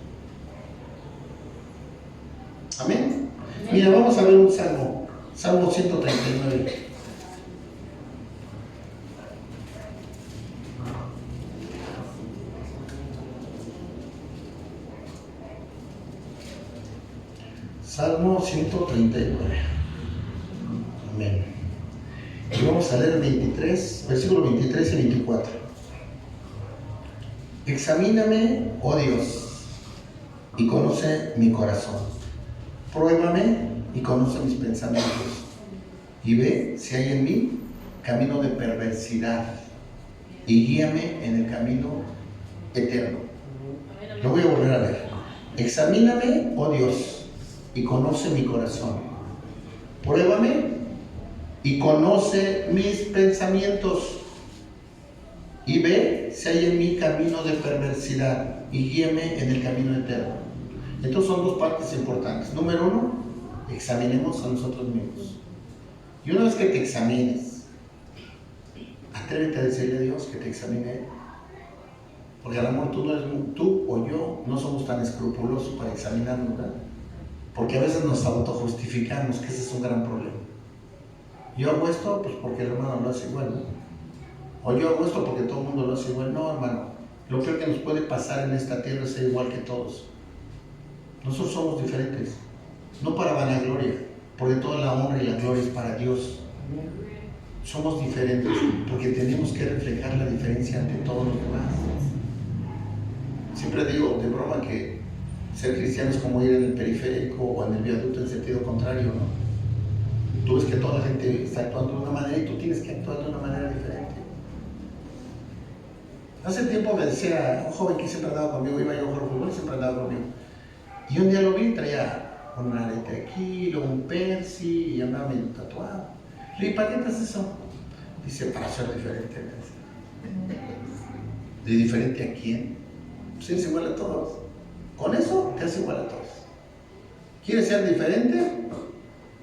Amén. Mira, vamos a ver un salmo. Salmo 139. Salmo 139. Amén. Y vamos a leer 23, versículo 23 y 24. Examíname, oh Dios, y conoce mi corazón. Pruébame y conoce mis pensamientos, y ve si hay en mí camino de perversidad y guíame en el camino eterno. Lo voy a volver a ver. Examíname, oh Dios, y conoce mi corazón. Pruébame y conoce mis pensamientos y ve si hay en mí camino de perversidad y guíame en el camino eterno. Entonces son dos partes importantes. Número uno, examinemos a nosotros mismos. Y una vez que te examines, atrévete a decirle a Dios que te examine Él. Porque al amor tú o yo no somos tan escrupulosos para examinarnos, ¿verdad? Porque a veces nos autojustificamos, que ese es un gran problema. Yo hago esto pues porque el hermano lo hace igual, ¿no? O yo hago esto porque todo el mundo lo hace igual. No, hermano, lo peor que nos puede pasar en esta tierra es ser igual que todos. Nosotros somos diferentes, no para vanagloria, porque toda la honra y la gloria es para Dios. Somos diferentes porque tenemos que reflejar la diferencia ante todos los demás. Siempre digo de broma que ser cristiano es como ir en el periférico o en el viaducto en sentido contrario, ¿no? Tú ves que toda la gente está actuando de una manera y tú tienes que actuar de una manera diferente. Hace tiempo me decía un joven que siempre andaba conmigo, iba yo a jugar fútbol y siempre andaba conmigo. Y un día lo vi, traía un arete aquí, luego un persi y andaba medio tatuado. Le dije, ¿para qué te haces eso? Dice, para ser diferente. ¿De diferente a quién? Pues eres igual a todos. Con eso te haces igual a todos. ¿Quieres ser diferente?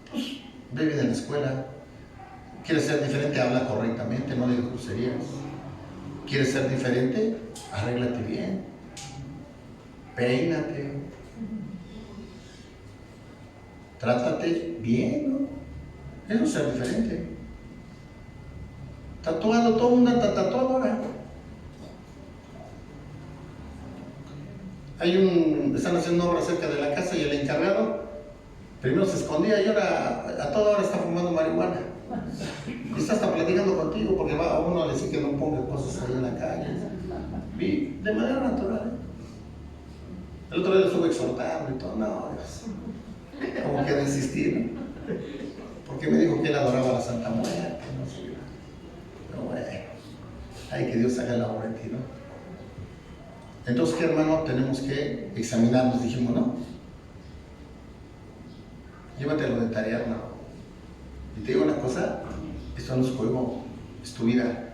Pues ve bien en la escuela. ¿Quieres ser diferente? Habla correctamente, no digas groserías. ¿Quieres ser diferente? Arréglate bien. Peínate. Trátate bien, ¿no? Eso es ser diferente. Tatuado, todo el mundo está tatuado ahora. Están haciendo obra cerca de la casa y el encargado primero se escondía y ahora a toda hora está fumando marihuana. Y está hasta platicando contigo porque va a uno a decir que no ponga cosas ahí en la calle. Y de manera natural. El otro día lo estuve exhortando y todo, no, como que desistí, ¿no? Porque me dijo que él adoraba a la Santa Muerte, no sé. Pero bueno, hay que Dios haga la obra en ti, ¿no? Entonces, ¿qué, hermano? Tenemos que examinarnos, dijimos, ¿no? Llévatelo de tarea, hermano. Y te digo una cosa, esto no es juego, es tu vida.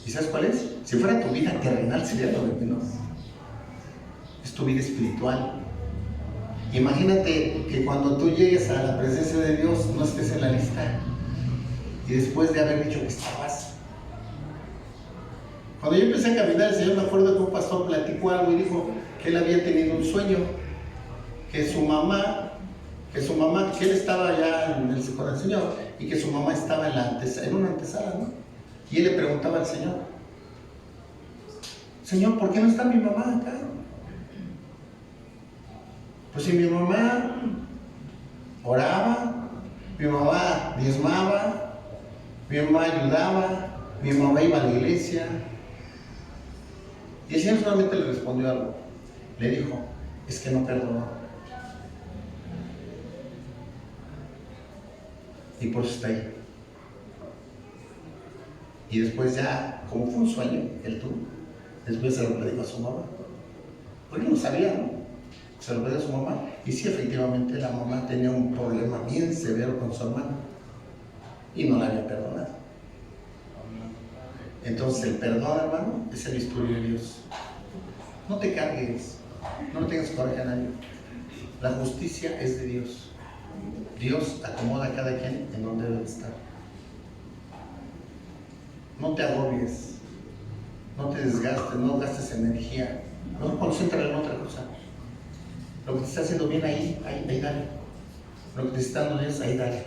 ¿Y sabes cuál es? Si fuera tu vida terrenal sería lo de menos. Es tu vida espiritual. Imagínate que cuando tú llegues a la presencia de Dios no estés en la lista. Y después de haber dicho que estabas. Cuando yo empecé a caminar, el Señor, me acuerdo que un pastor platicó algo y dijo que él había tenido un sueño, que su mamá, que él estaba allá con el Señor y que su mamá estaba en una antesala, ¿no? Y él le preguntaba al Señor, Señor, ¿por qué no está mi mamá acá? Pues si mi mamá oraba, mi mamá diezmaba, mi mamá ayudaba, mi mamá iba a la iglesia. Y el Señor solamente le respondió algo. Le dijo, es que no perdonó. Y por eso está ahí. Y después ya, como fue un sueño, él tuvo, después se lo predicó a su mamá. Porque no sabía, ¿no? Se lo predicó a su mamá. Y sí, efectivamente, la mamá tenía un problema bien severo con su hermano. Y no la había perdonado. Entonces el perdón, hermano, es el estudio de Dios. No te cargues, no le tengas coraje a nadie. La justicia es de Dios. Dios acomoda a cada quien en donde debe estar. No te agobies, no te desgastes, no gastes energía. No concéntrate en otra cosa. Lo que te está haciendo bien ahí dale. Lo que te está dando Dios, ahí dale.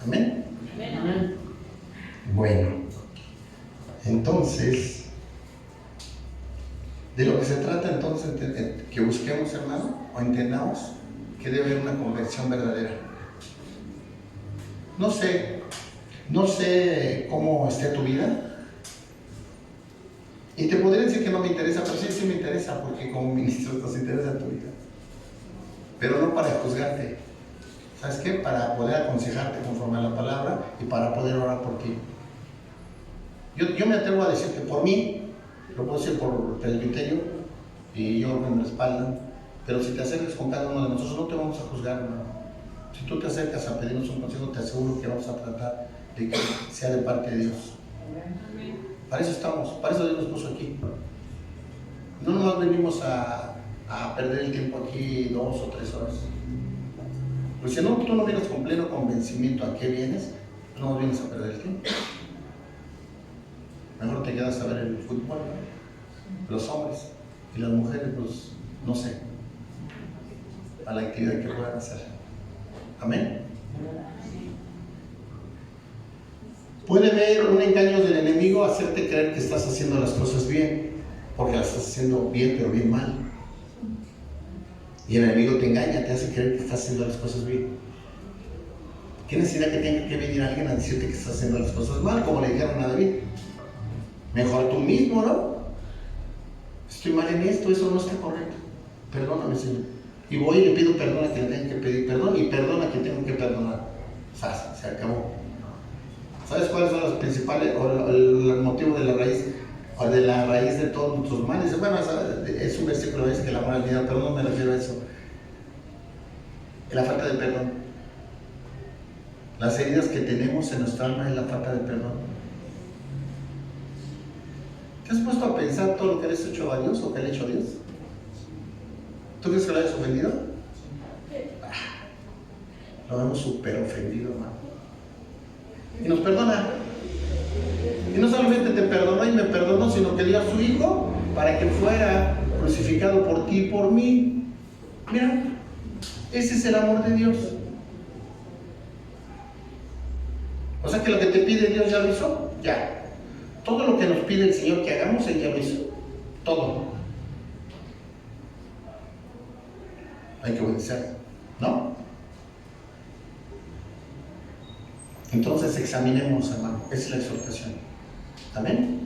¿Amén? Amén. Bueno, entonces, de lo que se trata entonces, que busquemos, hermano, o entendamos que debe haber una conversión verdadera. No sé cómo esté tu vida, y te podría decir que no me interesa, pero sí me interesa, porque como ministro nos interesa tu vida, pero no para juzgarte, ¿Sabes qué? Para poder aconsejarte conforme a la palabra y para poder orar por ti. Yo me atrevo a decir que por mí, lo puedo decir por el presbiterio, y yo me respaldan, pero si te acercas con cada uno de nosotros, no te vamos a juzgar, hermano. Si tú te acercas a pedirnos un consejo, te aseguro que vamos a tratar de que sea de parte de Dios. Para eso estamos, para eso Dios nos puso aquí. No nomás venimos a perder el tiempo aquí 2 o 3 horas. Pues si no, tú no vienes con pleno convencimiento a qué vienes, no vienes a perder el tiempo. Mejor te quedas a ver el fútbol, ¿no? Los hombres y las mujeres, pues no sé, a la actividad que puedan hacer. Amén. Puede ver un engaño del enemigo hacerte creer que estás haciendo las cosas bien, porque las estás haciendo bien, pero bien mal. Y el enemigo te engaña, te hace creer que estás haciendo las cosas bien. ¿Qué necesidad que tenga que venir alguien a decirte que estás haciendo las cosas mal, como le dijeron a David? Mejor tú mismo, ¿no? Estoy mal en esto, eso no está correcto. Perdóname, Señor. Y voy y le pido perdón a quien tenga que pedir perdón y perdona a quien tengo que perdonar. Se acabó. ¿Sabes cuáles son los principales o el motivo de la raíz o de la raíz de todos nuestros males? Bueno, es un versículo que dice que el amor al dinero, pero no me refiero a eso. La falta de perdón. Las heridas que tenemos en nuestra alma es la falta de perdón. ¿Te has puesto a pensar todo lo que le has hecho a Dios o que le ha hecho a Dios? ¿Tú crees que lo hayas ofendido? Lo vemos súper ofendido, hermano. Y nos perdona. Y no solamente te perdonó y me perdonó, sino que dio a su Hijo para que fuera crucificado por ti y por mí. Mira, ese es el amor de Dios. O sea que lo que te pide Dios ya lo hizo, ya. Todo lo que nos pide el Señor que hagamos, Él ya lo hizo. Todo. Hay que obedecer, ¿no? Entonces examinemos, hermano. Esa es la exhortación. Amén.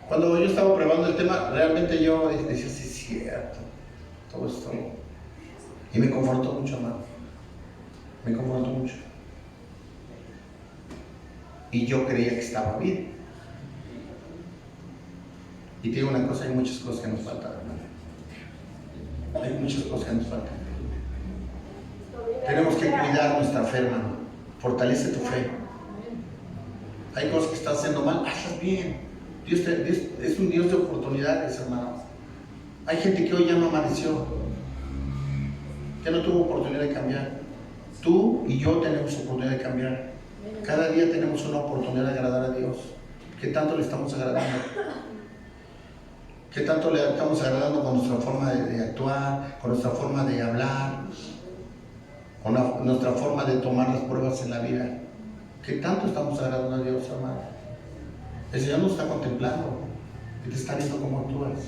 Cuando yo estaba probando el tema, realmente yo decía, sí, es cierto. Todo esto. Y me confortó mucho, hermano. Me confortó mucho. Y yo creía que estaba bien. Y te digo una cosa, hay muchas cosas que nos faltan, hermano. Hay muchas cosas que nos faltan. Tenemos que cuidar nuestra fe, hermano. Fortalece tu fe. Hay cosas que estás haciendo mal, hazlas bien. Dios es un Dios de oportunidades, hermano. Hay gente que hoy ya no amaneció, ya no tuvo oportunidad de cambiar. Tú y yo tenemos oportunidad de cambiar. Cada día tenemos una oportunidad de agradar a Dios. ¿Qué tanto le estamos agradando? ¿Qué tanto le estamos agradando con nuestra forma de actuar, con nuestra forma de hablar, con nuestra forma de tomar las pruebas en la vida? ¿Qué tanto estamos agradando a Dios, hermano? El Señor nos está contemplando y te está viendo cómo actúas.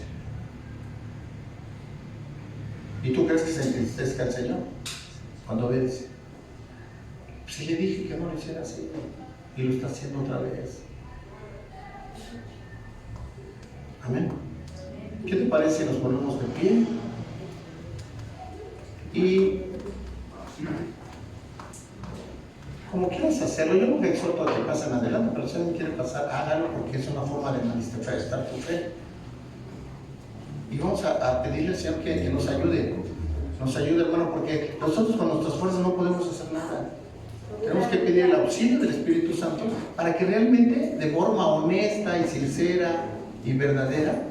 ¿Y tú crees que se entristezca el Señor cuando ves? Si le dije que no lo hiciera así y lo está haciendo otra vez. Amén. ¿Qué te parece si nos ponemos de pie? Y como quieras hacerlo, yo no te exhorto a que pasen adelante, pero si alguien quiere pasar, hágalo porque es una forma de manifestar tu fe. Y vamos a pedirle al Señor que nos ayude. Nos ayude, hermano, porque nosotros con nuestras fuerzas no podemos hacer nada. Tenemos que pedir el auxilio del Espíritu Santo para que realmente, de forma honesta y sincera y verdadera,